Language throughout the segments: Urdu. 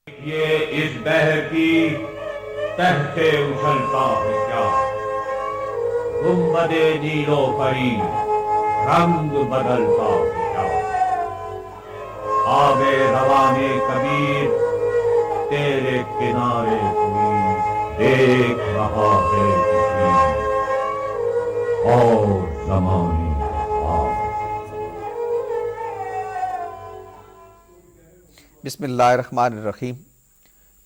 یہ اس بحر کی تحت اچھلتا ہے کیا، گنبد نیلو پری رنگ بدلتا ہے کیا، آب روان کبیر تیرے کنارے کوئی دیکھ رہا ہے کسی اور زمانے کا خواب۔ بسم اللہ الرحمن الرحیم۔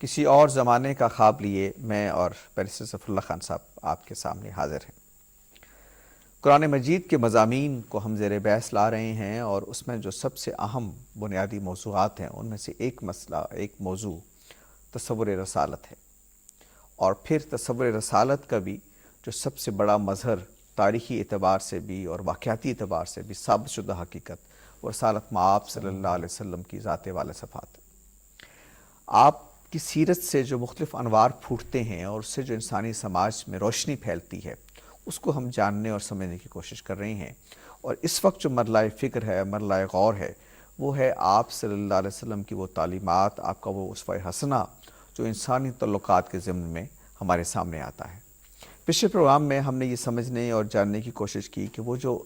کسی اور زمانے کا خواب لیے میں اور بیرسٹر ظفر اللہ خان صاحب آپ کے سامنے حاضر ہیں۔ قرآن مجید کے مضامین کو ہم زیر بحث لا رہے ہیں، اور اس میں جو سب سے اہم بنیادی موضوعات ہیں ان میں سے ایک مسئلہ، ایک موضوع تصور رسالت ہے، اور پھر تصور رسالت کا بھی جو سب سے بڑا مظہر تاریخی اعتبار سے بھی اور واقعاتی اعتبار سے بھی ثابت شدہ حقیقت وہ رسالت مآب صلی اللہ علیہ وسلم کی ذات والے صفات۔ آپ کی سیرت سے جو مختلف انوار پھوٹتے ہیں اور اس سے جو انسانی سماج میں روشنی پھیلتی ہے، اس کو ہم جاننے اور سمجھنے کی کوشش کر رہے ہیں۔ اور اس وقت جو مرحلہ فکر ہے، مرحلہ غور ہے، وہ ہے آپ صلی اللہ علیہ وسلم کی وہ تعلیمات، آپ کا وہ اسوہ حسنہ جو انسانی تعلقات کے ضمن میں ہمارے سامنے آتا ہے۔ پچھلے پروگرام میں ہم نے یہ سمجھنے اور جاننے کی کوشش کی کہ وہ جو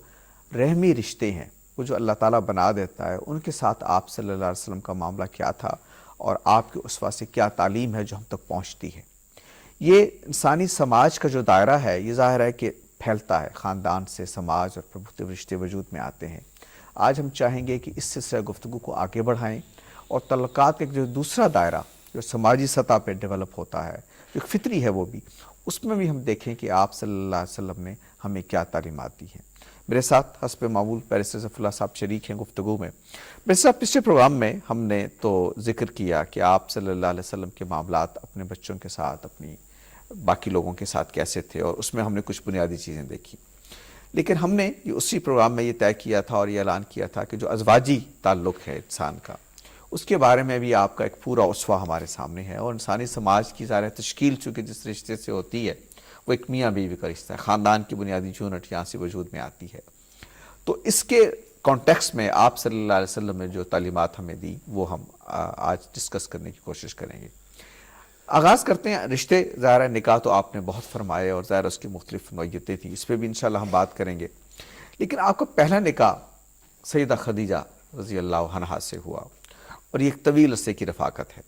رحمی رشتے ہیں، وہ جو اللہ تعالیٰ بنا دیتا ہے، ان کے ساتھ آپ صلی اللہ علیہ وسلم کا معاملہ کیا تھا، اور آپ کے اسوہ سے کیا تعلیم ہے جو ہم تک پہنچتی ہے۔ یہ انسانی سماج کا جو دائرہ ہے، یہ ظاہر ہے کہ پھیلتا ہے، خاندان سے سماج اور پھر مختلف رشتے وجود میں آتے ہیں۔ آج ہم چاہیں گے کہ اس سلسلہ گفتگو کو آگے بڑھائیں، اور تعلقات کا جو دوسرا دائرہ جو سماجی سطح پہ ڈیولپ ہوتا ہے، جو فطری ہے وہ بھی، اس میں بھی ہم دیکھیں کہ آپ صلی اللہ علیہ وسلم نے ہمیں کیا تعلیمات دی ہیں۔ میرے ساتھ حسب معمول بیرسٹر ظفر اللہ صاحب شریک ہیں گفتگو میں۔ بیرسٹر صاحب، پچھلے پروگرام میں ہم نے تو ذکر کیا کہ آپ صلی اللہ علیہ وسلم کے معاملات اپنے بچوں کے ساتھ، اپنی باقی لوگوں کے ساتھ کیسے تھے، اور اس میں ہم نے کچھ بنیادی چیزیں دیکھی۔ لیکن ہم نے اسی پروگرام میں یہ طے کیا تھا اور یہ اعلان کیا تھا کہ جو ازواجی تعلق ہے انسان کا، اس کے بارے میں بھی آپ کا ایک پورا اسوہ ہمارے سامنے ہے، اور انسانی سماج کی ظاہر تشکیل چونکہ جس رشتے سے ہوتی ہے وہ ایک میاں بیوی کا رشتہ ہے، خاندان کی بنیادی یونٹ یہاں سے وجود میں آتی ہے۔ تو اس کے کانٹیکسٹ میں آپ صلی اللہ علیہ وسلم نے جو تعلیمات ہمیں دی وہ ہم آج ڈسکس کرنے کی کوشش کریں گے۔ آغاز کرتے ہیں رشتے، ظاہر ہے نکاح تو آپ نے بہت فرمائے، اور ظاہر اس کی مختلف نوعیتیں تھیں، اس پہ بھی انشاءاللہ ہم بات کریں گے۔ لیکن آپ کا پہلا نکاح سیدہ خدیجہ رضی اللہ عنہا سے ہوا، اور یہ ایک طویل عرصے کی رفاقت ہے،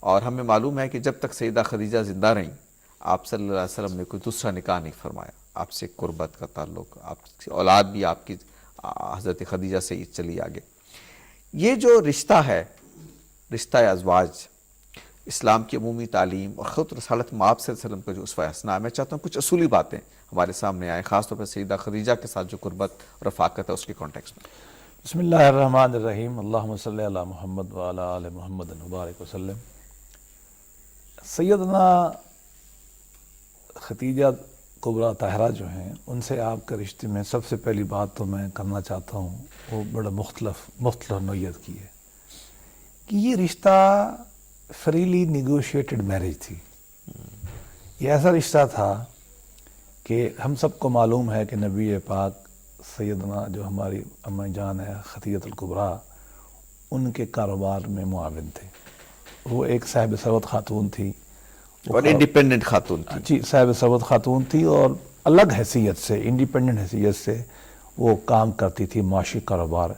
اور ہمیں معلوم ہے کہ جب تک سیدہ خدیجہ زندہ رہیں آپ صلی اللہ علیہ وسلم نے کوئی دوسرا نکاح نہیں فرمایا۔ آپ سے قربت کا تعلق، آپ کی اولاد بھی آپ کی حضرت خدیجہ سے ہی چلی آگے۔ یہ جو رشتہ ہے، رشتہ ازواج، اسلام کی عمومی تعلیم اور خود رسالت مآب صلی اللہ علیہ وسلم کا جو اسوہ حسنہ ہے، میں چاہتا ہوں کچھ اصولی باتیں ہمارے سامنے آئیں، خاص طور پر سیدہ خدیجہ کے ساتھ جو قربت اور رفاقت ہے اس کے کانٹیکسٹ میں۔ بسم اللہ الرحمن الرحیم، اللہم صلی علی محمد وعلی آل محمد مبارک وسلم۔ سیدنا خدیجہ کبریٰ طاہرہ جو ہیں، ان سے آپ کے رشتے میں سب سے پہلی بات تو میں کرنا چاہتا ہوں وہ بڑا مختلف نوعیت کی ہے کہ یہ رشتہ فریلی نیگوشیٹڈ میرج تھی۔ یہ ایسا رشتہ تھا کہ ہم سب کو معلوم ہے کہ نبی پاک سیدنا جو ہماری اماں جان ہے خدیجہ الکبریٰ، ان کے کاروبار میں معاون تھے۔ وہ ایک صاحب ثروت خاتون تھی، اور انڈیپینڈنٹ خاتون تھی۔ جی، صاحب ثروت خاتون تھی، اور الگ حیثیت سے، انڈیپینڈنٹ حیثیت سے وہ کام کرتی تھی، معاشی کاروبار،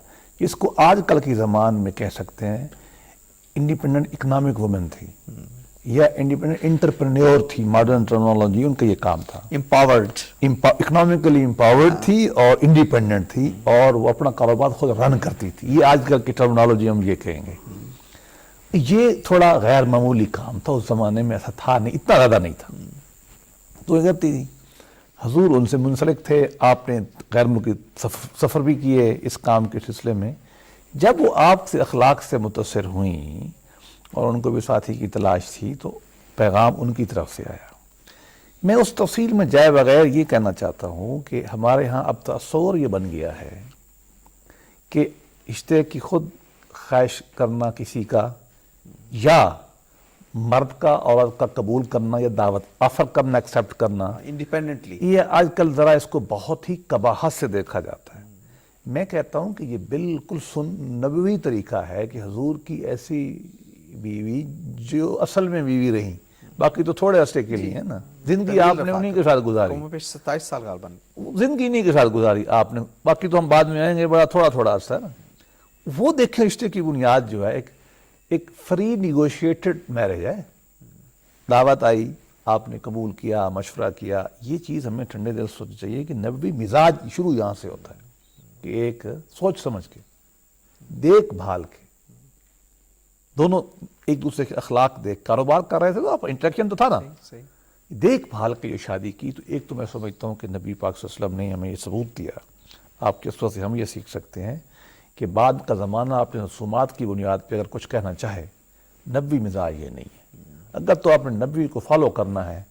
جس کو آج کل کی زمان میں کہہ سکتے ہیں انڈیپینڈنٹ اکنامک وومن تھی، یا انڈیپینڈنٹ انٹرپرینیور تھی، ماڈرن ٹرمنالوجی ان کا یہ کام تھا۔ امپاورڈ، اکنامکلی امپاورڈ تھی اور انڈیپینڈنٹ تھی، اور وہ اپنا کاروبار خود رن کرتی تھی، یہ آج کل کی ٹرمنالوجی ہم یہ کہیں گے۔ یہ تھوڑا غیر معمولی کام تھا، اس زمانے میں ایسا تھا نہیں، اتنا زیادہ نہیں تھا، تو یہ کرتی تھی۔ حضور ان سے منسلک تھے، آپ نے غیر ملکی سفر بھی کیے اس کام کے سلسلے میں۔ جب وہ آپ سے اخلاق سے متاثر ہوئیں اور ان کو بھی ساتھی کی تلاش تھی، تو پیغام ان کی طرف سے آیا۔ میں اس تفصیل میں جائے بغیر یہ کہنا چاہتا ہوں کہ ہمارے ہاں اب تصور یہ بن گیا ہے کہ رشتے کی خود خواہش کرنا کسی کا، یا مرد کا عورت کا قبول کرنا یا دعوت آفر کرنا، ایکسیپٹ کرنا انڈیپینڈنٹلی، یہ آج کل ذرا اس کو بہت ہی قباحت سے دیکھا جاتا ہے۔ میں کہتا ہوں کہ یہ بالکل نبوی طریقہ ہے کہ حضور کی ایسی بیوی جو اصل میں بیوی رہیں، باقی تو تھوڑے عرصے کے لیے ہے نا، زندگی آپ نے انہی کے ساتھ گزاری، 27 سال غالباً زندگی انہی کے ساتھ گزاری آپ نے، باقی تو ہم بعد میں آئیں گے، بڑا تھوڑا تھوڑا عرصہ ہے نا۔ وہ دیکھیں رشتے کی بنیاد جو ہے ایک فری نیگوشیٹڈ میرج ہے، دعوت آئی، آپ نے قبول کیا، مشورہ کیا، یہ چیز ہمیں ٹھنڈے دل سوچنا چاہیے کہ نبوی مزاج شروع یہاں سے ہوتا ہے کہ ایک سوچ سمجھ کے، دیکھ بھال کے، دونوں ایک دوسرے کے اخلاق دیکھ، کاروبار کر رہے تھے تو آپ انٹریکشن تو تھا نا، صحیح دیکھ بھال کے جو شادی کی، تو ایک تو میں سمجھتا ہوں کہ نبی پاک صلی اللہ علیہ وسلم نے ہمیں یہ ثبوت دیا، آپ کے اسوہ سے ہم یہ سیکھ سکتے ہیں کہ بعد کا زمانہ اپنے رسومات کی بنیاد پہ اگر کچھ کہنا چاہے، نبوی مزاج یہ نہیں ہے۔ اگر تو آپ نے نبی کو فالو کرنا ہے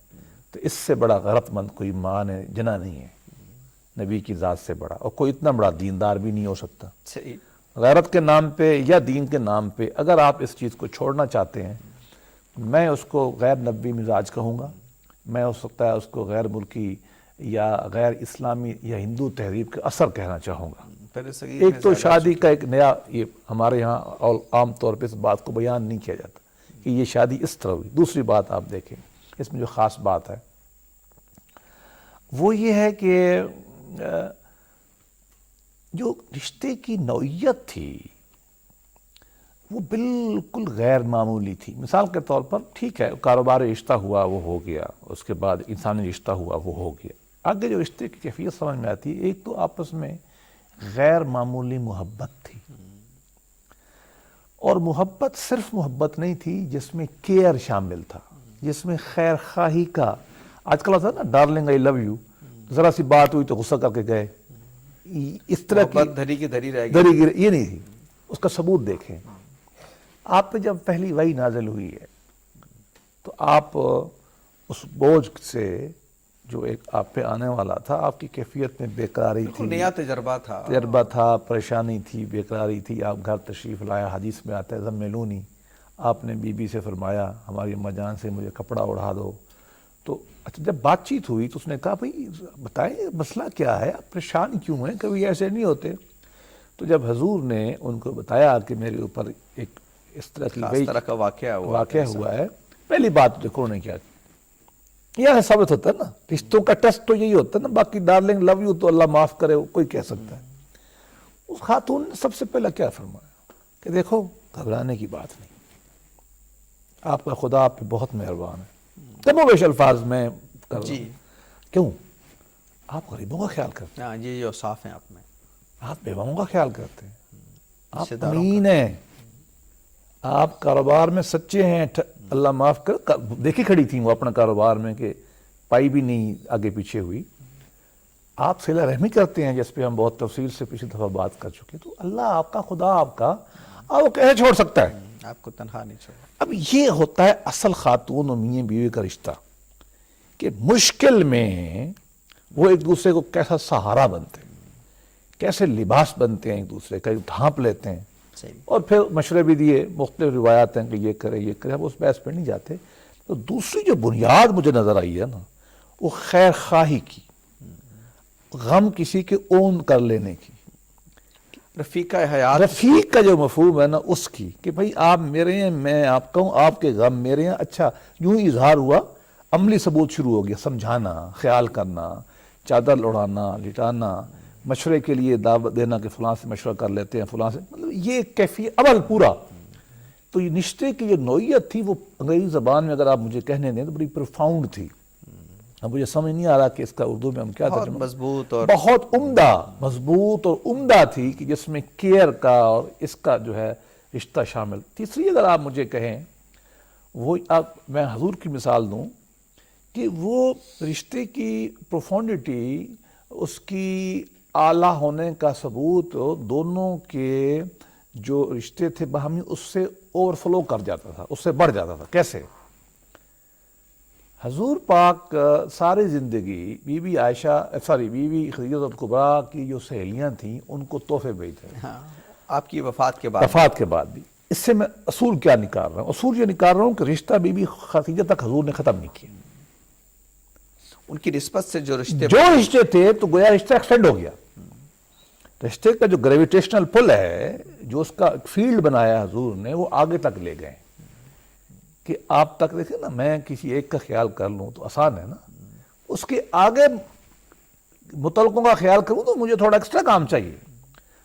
تو اس سے بڑا غیرت مند کوئی ماں نے جنا نہیں ہے، نبی کی ذات سے بڑا، اور کوئی اتنا بڑا دیندار بھی نہیں ہو سکتا۔ صحیح غیرت کے نام پہ یا دین کے نام پہ اگر آپ اس چیز کو چھوڑنا چاہتے ہیں، میں اس کو غیر نبوی مزاج کہوں گا، میں ہو سکتا ہے اس کو غیر ملکی یا غیر اسلامی یا ہندو تہذیب کے اثر کہنا چاہوں گا۔ ایک تو شادی کا ایک نیا، یہ ہمارے یہاں عام طور پہ اس بات کو بیان نہیں کیا جاتا کہ یہ شادی اس طرح ہوئی۔ دوسری بات آپ دیکھیں، اس میں جو خاص بات ہے وہ یہ ہے کہ جو رشتے کی نوعیت تھی وہ بالکل غیر معمولی تھی۔ مثال کے طور پر ٹھیک ہے، کاروباری رشتہ ہوا وہ ہو گیا، اس کے بعد انسانی رشتہ ہوا وہ ہو گیا، آگے جو رشتے کی کیفیت سمجھ میں آتی ہے، ایک تو آپس میں غیر معمولی محبت تھی، اور محبت صرف محبت نہیں تھی، جس میں کیئر شامل تھا، جس میں خیر خواہی کا، آج کل ہوتا ہے نا ڈارلنگ آئی لو یو، ذرا سی بات ہوئی تو غصہ کر کے گئے، اس طرح کی محبت دھری کی دھری رہ گئی، دری گری، یہ نہیں تھی۔ اس کا ثبوت دیکھیں، آپ پہ جب پہلی وحی نازل ہوئی ہے تو آپ اس بوجھ سے جو ایک آپ پہ آنے والا تھا، آپ کی کیفیت میں بے قراری تھی، نیا تجربہ تھا، پریشانی تھی، بے قراری تھی، آپ گھر تشریف لایا، حدیث میں آتا ہے زملونی، آپ نے بی بی سے فرمایا ہماری اماں جان سے مجھے کپڑا اڑا دو، تو اچھا جب بات چیت ہوئی تو اس نے کہا بھئی بتائیں مسئلہ کیا ہے، آپ پریشان کیوں ہیں، کبھی ایسے نہیں ہوتے۔ تو جب حضور نے ان کو بتایا کہ میرے اوپر ایک اس طرح کی اس طرح کا واقعہ ہوا ہے، پہلی بات دیکھو انہوں نے کیا کی، یہ ثابت ہوتا ہے نا، رشتوں کا ٹیسٹ تو یہی ہوتا ہے نا، باقی ڈارلنگ لو یو تو اللہ معاف کرے کوئی کہہ سکتا ہے۔ اس خاتون نے سب سے پہلے کیا فرمایا کہ دیکھو گھبرانے کی بات نہیں، آپ کا خدا آپ پہ بہت مہربان ہے، کم و بیش الفاظ میں کر رہا ہوں، کیوں آپ غریبوں کا خیال کرتے ہیں، یہ جو صاف ہیں آپ میں، آپ بیواؤں کا خیال کرتے ہیں، آپ امین ہیں، آپ کاروبار میں سچے ہیں، اللہ معاف کر، دیکھی کھڑی تھیں وہ اپنا کاروبار میں کہ پائی بھی نہیں آگے پیچھے ہوئی، آپ صلہ رحمی کرتے ہیں جس پہ ہم بہت تفصیل سے پچھلی دفعہ بات کر چکے، تو اللہ آپ کا، خدا آپ کا، وہ کیسے چھوڑ سکتا ہے، آپ کو تنہا نہیں چھوڑا۔ اب یہ ہوتا ہے اصل خاتون اور میاں بیوی کا رشتہ، کہ مشکل میں وہ ایک دوسرے کو کیسا سہارا بنتے ہیں، کیسے لباس بنتے ہیں، ایک دوسرے کا ڈھانپ لیتے ہیں، اور پھر مشورے بھی دیے، مختلف روایات ہیں کہ یہ کرے یہ کرے، اب اس بحث پہ نہیں جاتے۔ تو دوسری جو بنیاد مجھے نظر آئی ہے نا، وہ خیر خواہی کی، غم کسی کے اون کر لینے کی، رفیقہ حیات، رفیق کا جو مفہوم ہے نا اس کی، کہ بھئی آپ میرے ہیں میں آپ کا ہوں، آپ کے غم میرے ہیں، اچھا یوں ہی اظہار ہوا، عملی ثبوت شروع ہو گیا، سمجھانا، خیال کرنا، چادر اڑانا، لٹانا، مشورے کے لیے دعوت دینا کہ فلاں سے مشورہ کر لیتے ہیں، فلاں سے، مطلب یہ کیفیت عمل پورا۔ تو یہ رشتے کی جو نوعیت تھی وہ انگریزی زبان میں اگر آپ مجھے کہنے دیں تو بڑی پروفاؤنڈ تھی، اب مجھے سمجھ نہیں آ رہا کہ اس کا اردو میں ہم کیا ترجمہ، بہت مضبوط اور بہت عمدہ، مضبوط اور عمدہ تھی، کہ جس میں کیئر کا اور اس کا جو ہے رشتہ شامل۔ تیسری اگر آپ مجھے کہیں، وہ میں حضور کی مثال دوں کہ وہ رشتے کی پروفونڈیٹی، اس کی اعلیٰ ہونے کا ثبوت دونوں کے جو رشتے تھے باہمی اس سے اوور فلو کر جاتا تھا، اس سے بڑھ جاتا تھا۔ کیسے؟ حضور پاک ساری زندگی بی بی خدیجہ الکبریٰ کی جو سہیلیاں تھیں ان کو تحفے بھیجتے تھے، آپ کی وفات کے بعد بھی۔ اس سے میں اصول کیا نکال رہا ہوں؟ اصول یہ نکال رہا ہوں کہ رشتہ بی بی خدیجہ تک حضور نے ختم نہیں کیا، ان کی نسبت سے جو رشتے تھے تو گویا رشتہ ایکسٹینڈ ہو گیا، رشتے کا جو گریویٹیشنل پل ہے، جو اس کا فیلڈ بنایا حضور نے، وہ آگے تک لے گئے، کہ آپ تک دیکھیں نا، میں کسی ایک کا خیال کر لوں تو آسان ہے نا، اس کے آگے متعلقوں کا خیال کروں تو مجھے تھوڑا ایکسٹرا کام چاہیے.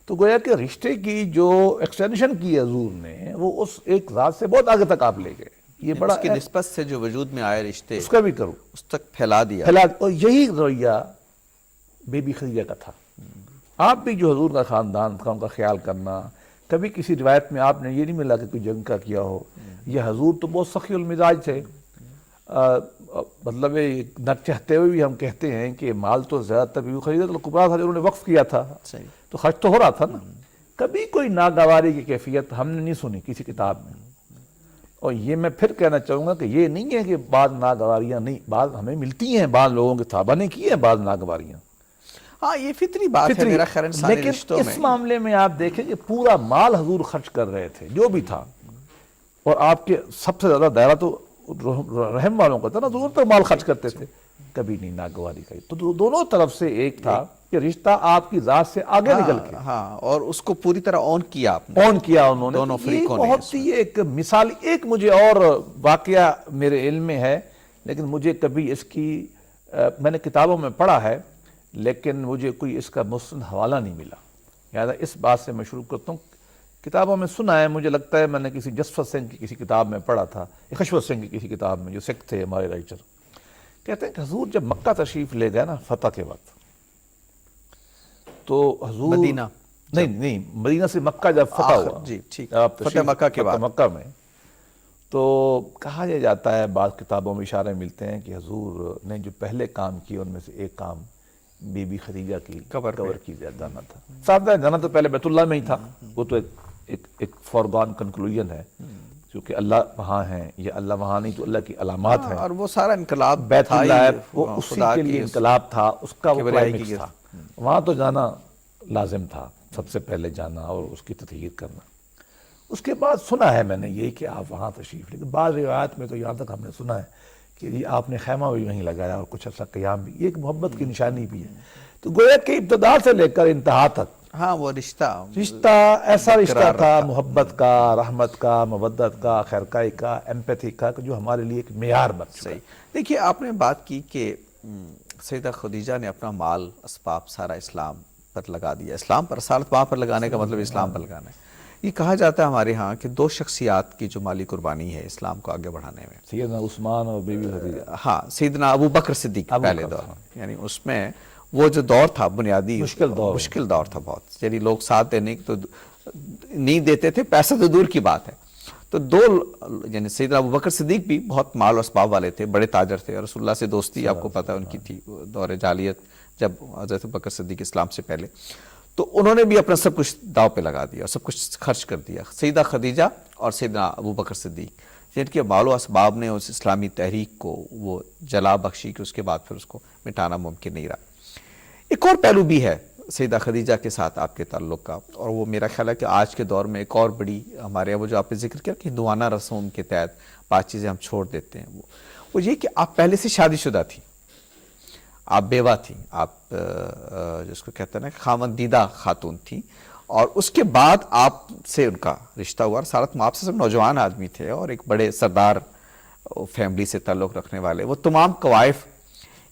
تو گویا کہ رشتے کی جو ایکسٹینشن کی حضور نے وہ اس ایک ذات سے بہت آگے تک آپ لے گئے. یہ بڑا اس کی نسبت سے جو وجود میں آئے رشتے اس کا بھی کروں اس تک پھیلا دیا. اور یہی رویہ بی بی خدیجہ کا تھا. آپ بھی جو حضور کا خاندان تھا ان کا خیال کرنا، کبھی کسی روایت میں آپ نے یہ نہیں ملا کہ کوئی جنگ کا کیا ہو. یہ حضور تو بہت سخی المزاج تھے، مطلب نہ چاہتے ہوئے بھی ہم کہتے ہیں کہ مال تو زیادہ تر بی بی خدیجہ الکبریٰ تھا جو انہوں نے وقف کیا تھا، صحیح. تو خرچ تو ہو رہا تھا نا. کبھی کوئی ناگواری کی کیفیت ہم نے نہیں سنی کسی کتاب میں. اور یہ میں پھر کہنا چاہوں گا کہ یہ نہیں ہے کہ بعض ناگواریاں نہیں، بعض ہمیں ملتی ہیں، بعض لوگوں کے صحابہ نے کی ہیں بعض ناگواریاں. ہاں یہ فطری بات ہے میرا خیال انسانی لیکن رشتوں میں. اس معاملے میں آپ دیکھیں کہ پورا مال حضور خرچ کر رہے تھے جو بھی تھا، اور آپ کے سب سے زیادہ دائرہ تو رحم والوں کا تھا نا، ضرور پر مال خرچ کرتے تھے، کبھی نہیں ناگواری کا. تو دونوں طرف سے ایک تھا کہ رشتہ آپ کی ذات سے آگے نکل کے ہاں، اور اس کو پوری طرح اون کیا آپ نے. اون کیا انہوں نے. دونوں یہ فریقوں نے بہت ہی ایک مثال. ایک مجھے اور واقعہ میرے علم میں ہے، لیکن مجھے کبھی اس کی میں نے کتابوں میں پڑھا ہے لیکن مجھے کوئی اس کا مستند حوالہ نہیں ملا. لہٰذا اس بات سے میں شروع کرتا ہوں. کتابوں میں سنا ہے، مجھے لگتا ہے میں نے کسی جسفت سنگھ کی کسی کتاب میں پڑھا تھا، خشوت سنگھ کی کسی کتاب میں، جو سکھ تھے ہمارے رائٹر. کہتے ہیں کہ حضور جب مکہ تشریف لے گئے نا فتح کے وقت، تو حضور مدینہ نہیں مدینہ سے مکہ جب فتح ہوا، جی ٹھیک، آپ فتح مکہ کے بعد مکہ میں، تو کہا یہ جاتا ہے، بعض کتابوں میں اشارے ملتے ہیں کہ حضور نے جو پہلے کام کیے ان میں سے ایک کام بی بی خدیجہ کی قبر کی جانا تھا. ساتھ جانا تو پہلے بیت اللہ میں ہی تھا، وہ تو ایک فورگون کنکلوژن ہے، کیونکہ اللہ وہاں ہیں، یہ اللہ وہاں نہیں تو اللہ کی علامات ہیں. اور وہ سارا انقلاب بیت تھا اللہ ہی، ہے، وہ اسی خدا کے کی لیے انقلاب تھا، اس کا وہ کبریائی کلائمیکس کی تھا. وہاں تو جانا لازم تھا، سب سے پہلے جانا اور اس کی تطہیر کرنا. اس کے بعد سنا ہے میں نے یہ کہ آپ وہاں تشریف، لیکن بعض روایات میں تو یہاں تک ہم نے سنا ہے کہ یہ آپ نے خیمہ بھی وہیں لگایا اور کچھ ایسا قیام بھی. یہ ایک محبت کی نشانی بھی ہے. تو گویا کہ ابتدا سے لے کر انتہا تک ہاں وہ رشتہ ایسا رشتہ تھا، محبت کا، رحمت کا، مودت کا، خیرخواہی کا، ایمپیتھی کا، جو ہمارے لیے ایک معیار بن چکا ہے. دیکھیے آپ نے بات کی کہ سیدہ خدیجہ نے اپنا مال اسباب سارا اسلام پر لگا دیا. اسلام پر، رسالت وہاں پر لگانے کا مطلب اسلام پر لگانا ہے. یہ کہا جاتا ہے ہمارے ہاں کہ دو شخصیات کی جو مالی قربانی ہے اسلام کو آگے بڑھانے میں، سیدنا عثمان اور بی بی خدیجہ. ہاں سیدنا ابو بکر صدیق پہلے دور، یعنی اس میں وہ جو دور تھا بنیادی مشکل دور تھا بہت. یعنی لوگ ساتھ دینے کی تو نہیں دیتے تھے، پیسہ تو دور کی بات ہے. تو یعنی سیدنا ابو بکر صدیق بھی بہت مال و اسباب والے تھے، بڑے تاجر تھے، اور رسول اللہ سے دوستی آپ کو پتہ ہے ان کی تھی دور جاہلیت جب حضرت بکر صدیق اسلام سے پہلے. تو انہوں نے بھی اپنا سب کچھ داؤ پہ لگا دیا اور سب کچھ خرچ کر دیا. سیدہ خدیجہ اور سیدنا ابو بکر صدیق، جن کے مال و اسباب نے اس اسلامی تحریک کو وہ جلا بخشی کہ اس کے بعد پھر اس کو مٹانا ممکن نہیں رہا. ایک اور پہلو بھی ہے سیدہ خدیجہ کے ساتھ آپ کے تعلق کا، اور وہ میرا خیال ہے کہ آج کے دور میں ایک اور بڑی ہمارے وہ جو آپ نے ذکر کیا کہ ہندوانہ رسوم کے تحت بعض چیزیں ہم چھوڑ دیتے ہیں، وہ یہ کہ آپ پہلے سے شادی شدہ تھی، آپ بیوہ تھیں، آپ جس کو کہتے ہیں نا خاوندیدہ خاتون تھیں، اور اس کے بعد آپ سے ان کا رشتہ ہوا. سارت میں آپ سے سب نوجوان آدمی تھے اور ایک بڑے سردار فیملی سے تعلق رکھنے والے. وہ تمام قوائف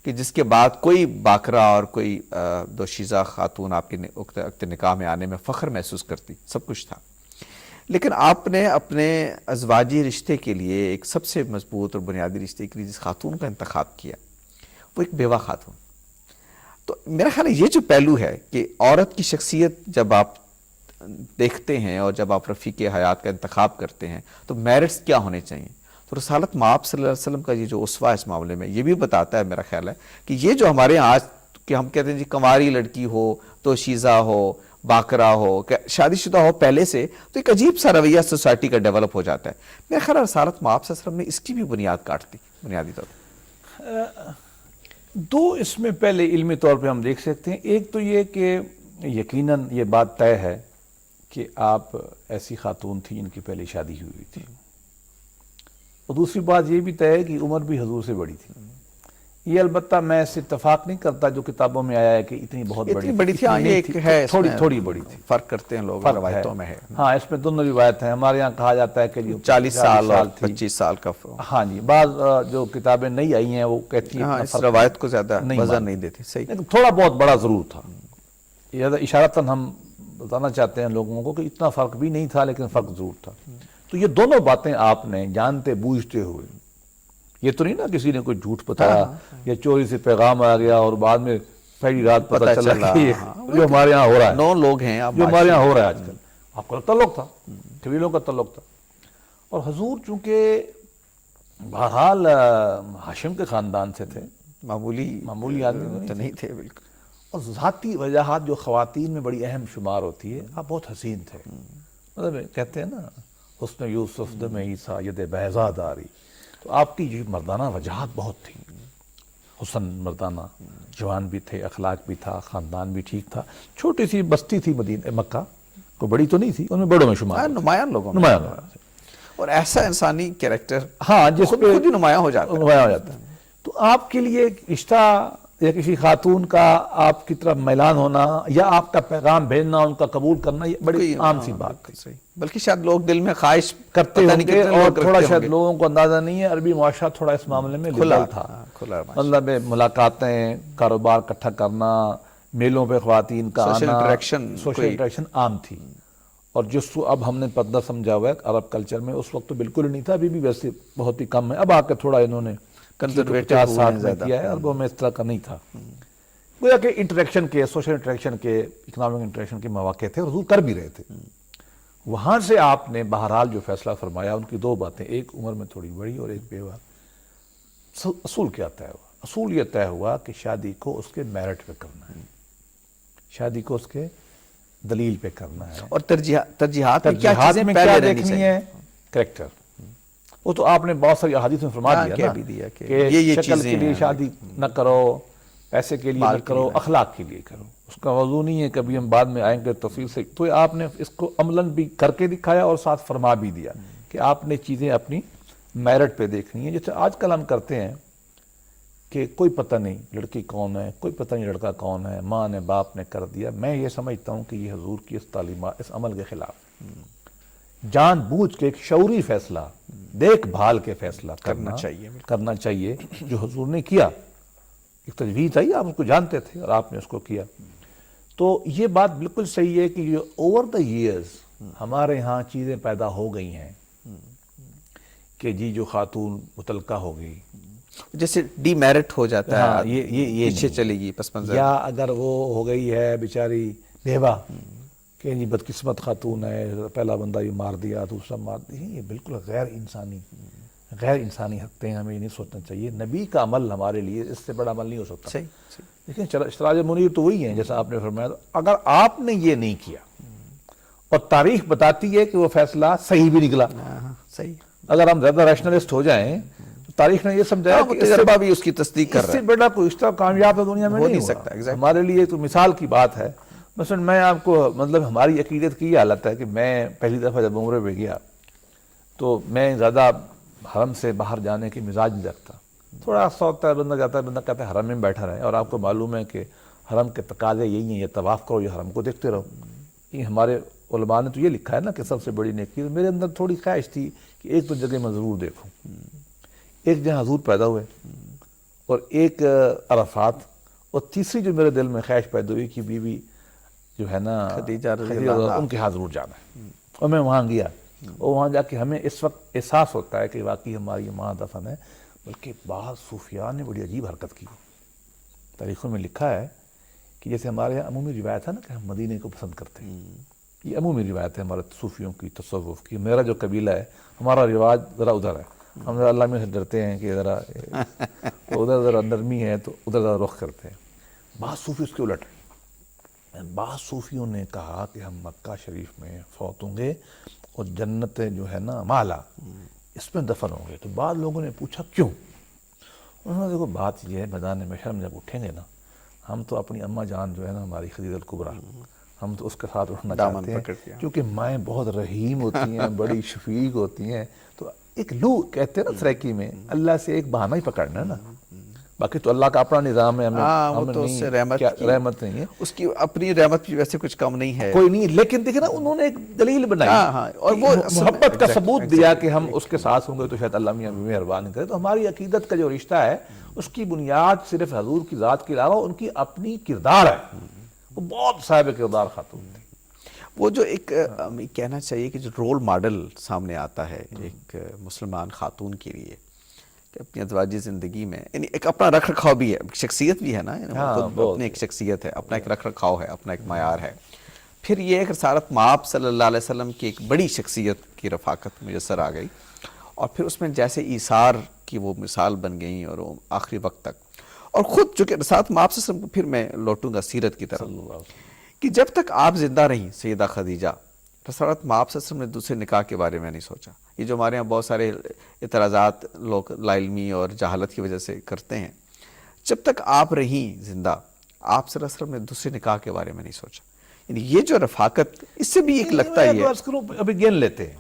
کہ جس کے بعد کوئی باکرہ اور کوئی دوشیزہ خاتون آپ کے وقت نکاح میں آنے میں فخر محسوس کرتی، سب کچھ تھا. لیکن آپ نے اپنے ازواجی رشتے کے لیے ایک سب سے مضبوط اور بنیادی رشتے کے لیے جس خاتون کا انتخاب کیا وہ ایک بیوہ خاتون. تو میرا خیال ہے یہ جو پہلو ہے کہ عورت کی شخصیت جب آپ دیکھتے ہیں اور جب آپ رفیق حیات کا انتخاب کرتے ہیں تو میرٹس کیا ہونے چاہیے. تو رسالت مآب صلی اللہ علیہ وسلم کا یہ جو اسوہ اس معاملے میں یہ بھی بتاتا ہے میرا خیال ہے کہ یہ جو ہمارے یہاں آج کہ ہم کہتے ہیں جی کنواری لڑکی ہو، توشیزہ ہو، باکرہ ہو، شادی شدہ ہو پہلے سے، تو ایک عجیب سا رویہ سوسائٹی کا ڈیولپ ہو جاتا ہے. میرا خیال ہے رسالت مآب صلی اللہ علیہ وسلم نے اس کی بھی بنیاد کاٹ دی بنیادی طور پر. دو اس میں پہلے علمی طور پہ ہم دیکھ سکتے ہیں. ایک تو یہ کہ یقیناً یہ بات طے ہے کہ آپ ایسی خاتون تھی جن کی پہلے شادی ہوئی تھی، اور دوسری بات یہ بھی طے ہے کہ عمر بھی حضور سے بڑی تھی. یہ البتہ میں اس سے اتفاق نہیں کرتا جو کتابوں میں آیا ہے کہ اتنی بہت اتنی بڑی تھی، ہاں یہ ایک ہے اس میں تھوڑی بڑی تھی، فرق کرتے ہیں لوگ، فرق روایتوں میں ہے۔ ہاں اس میں دونوں روایت ہیں، ہمارے یہاں کہا جاتا ہے کہ جو 40 سال اور تھی، 25 سال کا ہاں جی، بعض جو کتابیں نہیں آئی ہیں وہ کہتی ہیں ہاں اتنا اس فرق روایت کو زیادہ وزن مانتے۔ نہیں دیتی، صحیح۔ لیکن تھوڑا بہت بڑا ضرور تھا، یہ اشارتاً ہم بتانا چاہتے ہیں لوگوں کو کہ اتنا فرق بھی نہیں تھا لیکن فرق ضرور تھا۔ تو یہ دونوں باتیں آپ نے جانتے بوجھتے ہوئے، یہ تو نہیں نا کسی نے کوئی جھوٹ بتایا یا چوری سے پیغام آ گیا اور بعد میں پہلی رات پتہ چلا کہ جو ہمارے ہاں ہو رہا ہے، 9 لوگ ہیں جو ہمارے یہاں ہو رہا ہے آج کل، آپ کو تعلق تھا، قبیلوں کا تعلق تھا۔ اور حضور چونکہ بہرحال ہاشم کے خاندان سے تھے، معمولی آدمی تو نہیں تھے بالکل، اور ذاتی وجاہت جو خواتین میں بڑی اہم شمار ہوتی ہے، آپ بہت حسین تھے، مطلب کہتے ہیں نا حسن یوسف دم عیسیٰ ید بیضا داری، تو آپ کی جو مردانہ وجاہت بہت تھی، حسن مردانہ، جوان بھی تھے، اخلاق بھی تھا، خاندان بھی ٹھیک تھا۔ چھوٹی سی بستی تھی مدینہ مکہ، کوئی بڑی تو نہیں تھی، ان میں بڑوں میں شمار نمایاں لوگوں میں، نمایاں اور ایسا انسانی کیریکٹر ہاں جس خود پہ ہی نمایاں ہو جاتا ہے۔ نمایاں ہو جاتا ہے۔ تو آپ کے لیے رشتہ یا کسی خاتون کا آپ کی طرف میلان ہونا یا آپ کا پیغام بھیجنا، ان کا قبول کرنا، یہ بڑی عام سی بات تھی، صحیح، بلکہ شاید لوگ دل میں خواہش کرتے پتہ ہوں نہیں گے، کتنے اور لوگ تھوڑا رکھتے شاید ہوں گے۔ لوگوں کو اندازہ نہیں ہے، عربی معاشرہ تھوڑا اس معاملے میں لبرل تھا، کھلا مطلب ملاقاتیں، کاروبار اکٹھا کرنا، میلوں پہ خواتین کا Social آنا، interaction سوشل انٹریکشن عام تھی۔ اور جس کو اب ہم نے پردہ سمجھا ہوا ہے عرب کلچر میں، اس وقت تو بالکل نہیں تھا، ابھی بھی ویسے بہت ہی کم ہے، اب آ کے تھوڑا انہوں نے Conservative 50-60 ہوئے میں زیادہ۔ کیا ہے، عربوں میں اس طرح کا نہیں تھا۔ گویا کہ انٹریکشن کے، سوشل انٹریکشن کے، اکنامک انٹریکشن کے مواقع تھے، حضور کر بھی رہے تھے۔ وہاں سے آپ نے بہرحال جو فیصلہ فرمایا، ان کی 2 باتیں، ایک عمر میں تھوڑی بڑی اور ایک بیوہ۔ اصول کیا طے ہوا؟ اصول یہ طے ہوا کہ شادی کو اس کے میرٹ پہ کرنا ہے، شادی کو اس کے دلیل پہ کرنا ہے، اور ترجیحات میں کیا ترجیحات چیزیں میں پہلے کیا رہنی دیکھنی چاہیے؟ ہے؟ کریکٹر، وہ تو آپ نے بہت ساری احادیث میں فرما دیا کہہ نا بھی دیا کہ کہ یہ شکل چیزیں کے لیے ہیں، شادی نہ کرو، پیسے کے لیے نہ کرو، اخلاق کے لیے کرو۔ اس کا موضوع نہیں ہے، کبھی ہم بعد میں آئیں گے تفصیل سے، تو آپ نے اس کو عملاً بھی کر کے دکھایا اور ساتھ فرما بھی دیا کہ آپ نے چیزیں اپنی میرٹ پہ دیکھنی ہیں۔ جیسے آج کل ہم کرتے ہیں کہ کوئی پتہ نہیں لڑکی کون ہے، کوئی پتہ نہیں لڑکا کون ہے، ماں نے باپ نے کر دیا۔ میں یہ سمجھتا ہوں کہ یہ حضور کی اس تعلیمات، اس عمل کے خلاف، جان بوجھ کے ایک شعوری فیصلہ، دیکھ بھال کے فیصلہ کرنا چاہیے جو حضور نے کیا۔ ایک تجویز آئی، آپ اس کو جانتے تھے اور آپ نے اس کو کیا۔ تو یہ بات بالکل صحیح ہے کہ یہ اوور دا ایئرز ہمارے ہاں چیزیں پیدا ہو گئی ہیں کہ جی جو خاتون متعلقہ ہو گئی، جیسے ڈی میرٹ ہو جاتا ہے، ہاں یہ پیچھے چلے گی پس منظر، یا اگر وہ ہو گئی ہے بیچاری بیوہ کہ جی بدقسمت خاتون ہے، پہلا بندہ یہ مار دیا، دوسرا مار دیا، یہ بالکل غیر انسانی حقیں، ہمیں یہ نہیں سوچنا چاہیے۔ نبی کا عمل ہمارے لیے اس سے بڑا عمل نہیں ہو سکتا۔ صحیح۔ لیکن سراج منیر تو وہی ہیں جیسا آپ نے فرمایا، اگر آپ نے یہ نہیں کیا اور تاریخ بتاتی ہے کہ وہ فیصلہ صحیح بھی نکلا، صحیح، اگر ہم زیادہ ریشنلسٹ ہو جائیں تو تاریخ نے یہ سمجھایا کہ تجربہ بھی اس کی تصدیق کر اس رہا سے ہے، بڑا کوئی رشتہ کامیاب تو دنیا میں ہو نہیں نہیں ہوا۔ سکتا، ہمارے لیے تو مثال کی بات ہے۔ مثلا میں آپ کو مطلب ہماری عقیدت کی یہ حالت ہے کہ میں پہلی دفعہ جب عمرے پہ گیا تو میں زیادہ حرم سے باہر جانے کی مزاج نہیں رکھتا، تھوڑا سا ہوتا ہے، بندہ جاتا ہے، بندہ کہتا ہے حرم میں بیٹھا رہے، اور آپ کو معلوم ہے کہ حرم کے تقاضے یہی ہیں، یہ طواف کرو، یہ حرم کو دیکھتے رہو۔ یہ ہمارے علماء نے تو یہ لکھا ہے نا کہ سب سے بڑی نیکی۔ میرے اندر تھوڑی خواہش تھی کہ ایک تو جگہ میں ضرور دیکھوں، ایک جہاں حضور پیدا ہوئے اور ایک عرفات، اور تیسری جو میرے دل میں خواہش پیدا ہوئی کہ بیوی جو ہے نا خدیجہ رضی خدیجہ اللہ عنہا، ان کے ہاں ضرور جانا ہے۔ اور میں وہاں گیا، اور وہاں جا کے ہمیں اس وقت احساس ہوتا ہے کہ واقعی ہماری ماں دفن ہے، بلکہ بعض صوفیاء نے بڑی عجیب حرکت کی۔ تاریخوں میں لکھا ہے کہ جیسے ہمارے یہاں عمومی روایت ہے نا کہ ہم مدینے کو پسند کرتے ہیں، یہ عمومی روایت ہے ہمارے صوفیوں کی، تصوف کی۔ میرا جو قبیلہ ہے، ہمارا رواج ذرا ادھر ہے، ہم ذرا اللہ میں سے ڈرتے ہیں کہ ذرا ادھر ذرا نرمی ہے تو ادھر ذرا رخ کرتے ہیں۔ بعض صوفی اس کے الٹ ہیں، بعض صوفیوں نے کہا کہ ہم مکہ شریف میں فوت ہوں گے اور جنت جو ہے نا مالا، اس میں دفن ہوں گے۔ تو بعض لوگوں نے پوچھا کیوں؟ انہوں نے دیکھو بات یہ ہے، میدان محشر میں جب اٹھیں گے نا، ہم تو اپنی اماں جان جو ہے نا ہماری خدیجہ الکبریٰ، ہم تو اس کے ساتھ اٹھنا چاہتے ہیں، کیونکہ مائیں بہت رحیم ہوتی ہیں، بڑی شفیق ہوتی ہیں۔ تو ایک لو کہتے ہیں نا سریکی میں، اللہ سے ایک بہانہ ہی پکڑنا ہے نا، باقی تو اللہ کا اپنا نظام ہے، ہمیں وہ ہمیں تو اس نہیں سے رحمت رحمت نہیں ہے، اس کی اپنی رحمت بھی ویسے کچھ کم نہیں ہے کوئی نہیں. لیکن دیکھیں نا انہوں نے ایک دلیل بنائی اور وہ محبت کا ثبوت دیا کہ ہم اس کے ساتھ ہوں گے تو شاید اللہ میاں مہربانی کرے. تو ہماری عقیدت کا جو رشتہ ہے اس کی بنیاد صرف حضور کی ذات کے علاوہ ان کی اپنی کردار ہے. وہ بہت صاحب کردار خاتون تھی. وہ جو ایک ہمیں کہنا چاہیے کہ جو رول ماڈل سامنے آتا ہے ایک مسلمان خاتون کے لیے کہ اپنی ازواجی زندگی میں یعنی ایک اپنا رکھ رکھاؤ بھی ہے، شخصیت بھی ہے نا، یعنی وہ خود اپنی ایک شخصیت ہے، اپنا ایک رکھ رکھاؤ ہے، اپنا ایک معیار ہے. پھر یہ ایک رسالت مآب صلی اللہ علیہ وسلم کی ایک بڑی شخصیت کی رفاقت میسر آ گئی، اور پھر اس میں جیسے ایثار کی وہ مثال بن گئیں اور وہ آخری وقت تک. اور خود جو کہ رسالت مآب صلی اللہ علیہ وسلم، پھر میں لوٹوں گا سیرت کی طرف کہ جب تک آپ زندہ رہیں سیدہ خدیجہ، رسالت مآب صلی اللہ علیہ وسلم نے دوسرے نکاح کے بارے میں نہیں سوچا. یہ جو ہمارے ہاں بہت سارے اعتراضات لوگ لا علمی اور جہالت کی وجہ سے کرتے ہیں، جب تک آپ رہیں زندہ آپ صلی اللہ علیہ وسلم نے دوسرے نکاح کے بارے میں نہیں سوچا. یعنی یہ جو رفاقت اس سے بھی ایک لگتا ہی ہے. ابھی گن لیتے ہیں،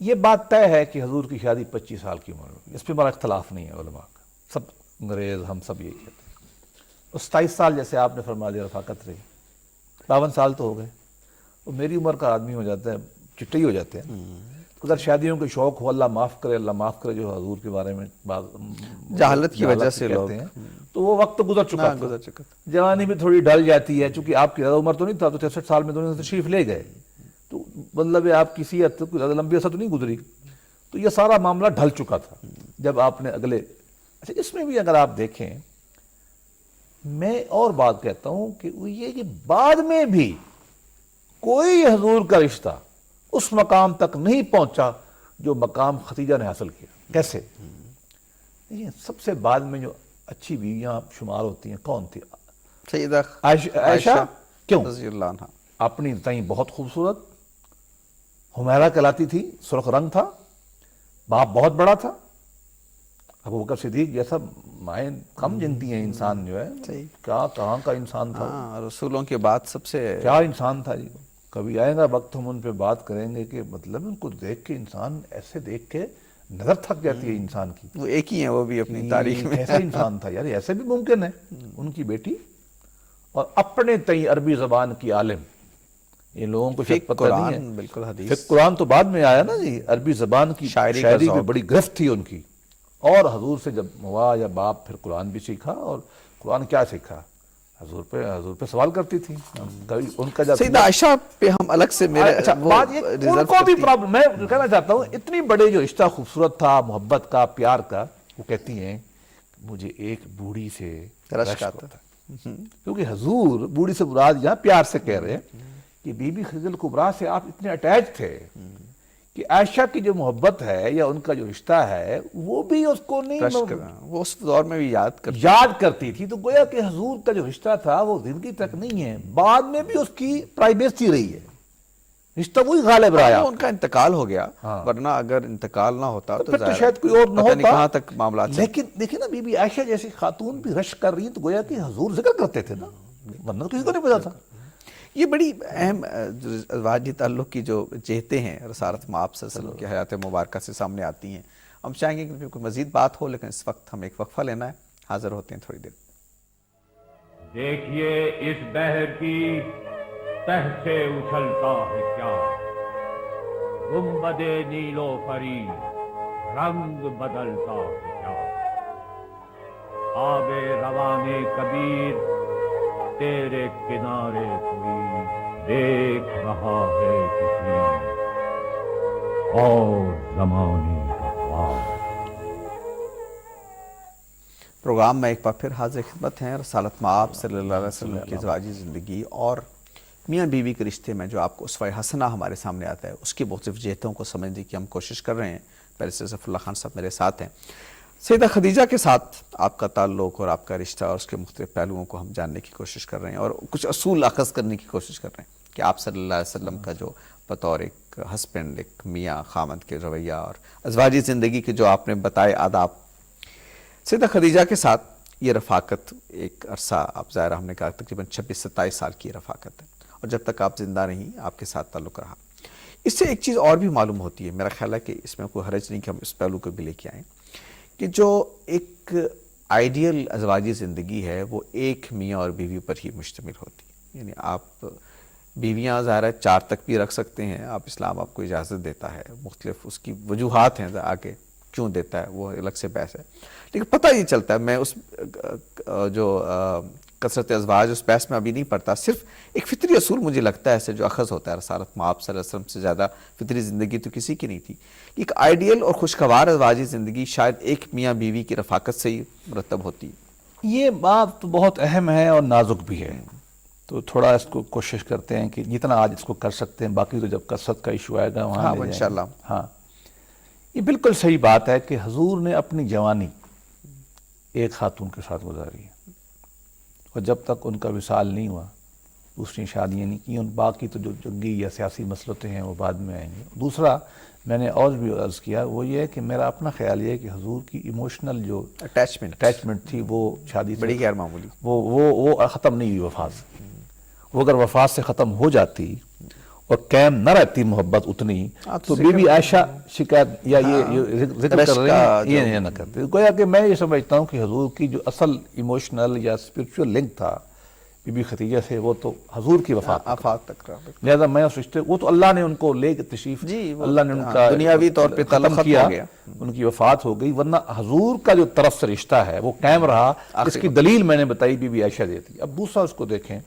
یہ بات طے ہے کہ حضور کی شادی 25 سال کی عمر میں، اس پہ بڑا اختلاف نہیں ہے علماء کا، سب انگریز ہم سب یہی کہتے ہیں. 27 سال جیسے آپ نے فرما دیا رفاقت رہی، 52 سال تو ہو گئے. وہ میری عمر کا آدمی ہو جاتا ہے، چٹے ہی ہو جاتے ہیں. ادھر شادیوں کے شوق ہو، اللہ معاف کرے، اللہ معاف کرے، جو حضور کے بارے میں جہالت کی وجہ سے لوگ کہتے ہیں، تو وہ وقت تو گزر چکا تھا. جوانی میں تھوڑی ڈل جاتی ہے، چونکہ آپ کی زیادہ عمر تو نہیں تھا، تو 63 سال میں دونوں تشریف لے گئے، تو مطلب ہے آپ کسی حد تک زیادہ لمبی عرصہ تو نہیں گزری. تو یہ سارا معاملہ ڈھل چکا تھا جب آپ نے اگلے. اچھا اس میں بھی اگر آپ دیکھیں، میں اور بات کہتا ہوں کہ وہ یہ کہ بعد میں بھی کوئی حضور کا رشتہ اس مقام تک نہیں پہنچا جو مقام خدیجہ نے حاصل کیا. کیسے؟ سب سے بعد میں جو اچھی بیویاں شمار ہوتی ہیں کون تھی؟ سیدہ عائشہ. کیوں؟ رضی اللہ عنہ. اپنی تئیں بہت خوبصورت، حمیرہ کہلاتی تھی، سرخ رنگ تھا، باپ بہت بڑا تھا. ابو بکر صدیق جیسا مائیں کم جنتی ہیں انسان جو ہے، کیا کہاں کا انسان تھا، رسولوں کے بعد سب سے کیا انسان تھا. جی کبھی آئے گا وقت ہم ان پہ بات کریں گے کہ مطلب ان کو دیکھ کے انسان ایسے دیکھ کے نظر تھک جاتی ہے انسان کی. وہ ایک ہی ہیں، وہ بھی اپنی تاریخ میں ایسا انسان تھا یار، ایسے بھی ممکن ہے. ان کی بیٹی اور اپنے تئیں عربی زبان کی عالم. یہ لوگوں کو شاید پتہ نہیں ہے، بالکل حدیث فقہ قرآن تو بعد میں آیا نا جی. عربی زبان کی شاعری میں بڑی گرفت تھی ان کی. اور حضور سے جب ہوا یا باپ پھر قرآن بھی سیکھا. اور قرآن کیا سیکھا؟ حضور پہ سوال کرتی تھی. ان کا جب سیدہ عائشہ پہ ہم الگ سے میرے ان کو بھی پرابلم. میں کہنا چاہتا ہوں اتنی بڑے جو رشتہ خوبصورت تھا، محبت کا، پیار کا، وہ کہتی ہیں مجھے ایک بوڑھی سے رشک آتا تھا. کیونکہ حضور بوڑھی سے مراد یہاں پیار سے کہہ رہے ہیں کہ بی بی خدیجہ کبریٰ سے آپ اتنے اٹیچ تھے کہ عائشہ کی جو محبت ہے یا ان کا جو رشتہ ہے وہ بھی اس کو نہیں، وہ اس دور میں بھی یاد کرتی تھی. تو گویا کہ حضور کا جو رشتہ تھا وہ زندگی تک نہیں ہے، بعد میں بھی اس کی پرائیویسی رہی ہے. رشتہ وہی غالب رہا. ان کا انتقال ہو گیا، ورنہ اگر انتقال نہ ہوتا تو شاید کوئی اور نہ ہوتا. کہاں تک معاملات. لیکن دیکھیں نا بی بی عائشہ جیسی خاتون بھی رشک کر رہی ہیں، تو گویا کہ حضور ذکر کرتے تھے نا، ورنہ کسی کو نہیں پتا تھا. یہ بڑی اہم ازواجی تعلق کی جو جہتیں ہیں رسالت مآب صلی اللہ علیہ وسلم کی حیات مبارکہ سے سامنے آتی ہیں. ہم چاہیں گے کہ کوئی مزید بات ہو، لیکن اس وقت ہم ایک وقفہ لینا ہے. حاضر ہوتے ہیں تھوڑی دیر. دیکھیے اس بحر کی تہ سے اچھلتا ہے کیا، گنبد نیلو پری رنگ بدلتا ہے کیا، آب روانے کبیر تیرے کنارے کوئی دیکھ رہا ہے کسی اور زمانے کا خواب. پروگرام میں ایک بار پھر حاضر خدمت ہیں. رسالت مآب صلی اللہ علیہ وسلم کی ازواجی زندگی اور میاں بیوی کے رشتے میں جو آپ کو اسوہ حسنہ ہمارے سامنے آتا ہے، اس کی مختلف جہتوں کو سمجھنے کی ہم کوشش کر رہے ہیں. پیرس ظفر اللہ خان صاحب میرے ساتھ ہیں. سیدہ خدیجہ کے ساتھ آپ کا تعلق اور آپ کا رشتہ اور اس کے مختلف پہلوؤں کو ہم جاننے کی کوشش کر رہے ہیں اور کچھ اصول اخذ کرنے کی کوشش کر رہے ہیں کہ آپ صلی اللہ علیہ وسلم کا جو بطور ایک ہسبینڈ، ایک میاں خامند کے رویہ اور ازواجی زندگی کے جو آپ نے بتائے آداب. سیدہ خدیجہ کے ساتھ یہ رفاقت ایک عرصہ آپ ظاہرہ ہم نے کہا تقریباً 26-27 سال کی رفاقت ہے، اور جب تک آپ زندہ رہیں آپ کے ساتھ تعلق رہا. اس سے ایک چیز اور بھی معلوم ہوتی ہے، میرا خیال ہے کہ اس میں کوئی حرج نہیں کہ ہم اس پہلو کو بھی لے کے آئیں، کہ جو ایک آئیڈیل ازواجی زندگی ہے وہ ایک میاں اور بیوی پر ہی مشتمل ہوتی ہے. یعنی آپ بیویاں ظاہر ہے 4 تک بھی رکھ سکتے ہیں، اسلام آپ کو اجازت دیتا ہے، مختلف اس کی وجوہات ہیں آگے کیوں دیتا ہے وہ الگ سے بحث ہے، لیکن پتہ یہ چلتا ہے. میں اس جو کثرت ازواج اس بحث میں ابھی نہیں پڑتا، صرف ایک فطری اصول مجھے لگتا ہے ایسے جو اخذ ہوتا ہے رسالت مآب صلی اللہ علیہ وسلم سے زیادہ فطری زندگی تو کسی کی نہیں تھی. ایک آئیڈیل اور خوشگوار ازواجی زندگی شاید ایک میاں بیوی کی رفاقت سے ہی مرتب ہوتی ہے. یہ بات تو بہت اہم ہے اور نازک بھی ہے، تو تھوڑا اس کو کوشش کرتے ہیں کہ جتنا آج اس کو کر سکتے ہیں، باقی تو جب کثرت کا ایشو آئے گا وہاں ہاں لے جائیں گے. انشاءاللہ. ہاں یہ بالکل صحیح بات ہے کہ حضور نے اپنی جوانی ایک خاتون کے ساتھ گزاری ہے، اور جب تک ان کا وصال نہیں ہوا دوسری شادیاں نہیں کی. ان باقی تو جو جنگی یا سیاسی مسلطیں ہیں وہ بعد میں آئیں گے. دوسرا میں نے اور بھی عرض کیا وہ یہ ہے کہ میرا اپنا خیال یہ ہے کہ حضور کی ایموشنل جو اٹیچمنٹ تھی وہ شادی سے بڑی غیر معمولی، وہ ختم نہیں ہوئی وفات سے. وہ اگر وفات سے ختم ہو جاتی اور قائم نہ رہتی محبت اتنی تو بی بی عائشہ شکایت یا یہ ذکر کر رہے ہیں یہ نہ کرتے. گویا کہ میں یہ سمجھتا ہوں کہ حضور کی جو اصل ایموشنل یا اسپرچول لنک تھا بی بی خدیجہ سے وہ تو حضور کی وفات تک رہا. لہذا میں اس رشتے وہ تو اللہ نے ان کو لے کے تشریف اللہ نے ان کا دنیاوی طور پہ ختم کیا، ان کی وفات ہو گئی، ورنہ حضور کا جو طرف سے رشتہ ہے وہ قائم رہا. اس کی دلیل میں نے بتائی بی بی عائشہ دیتی. اب دوسرا اس کو دیکھیں،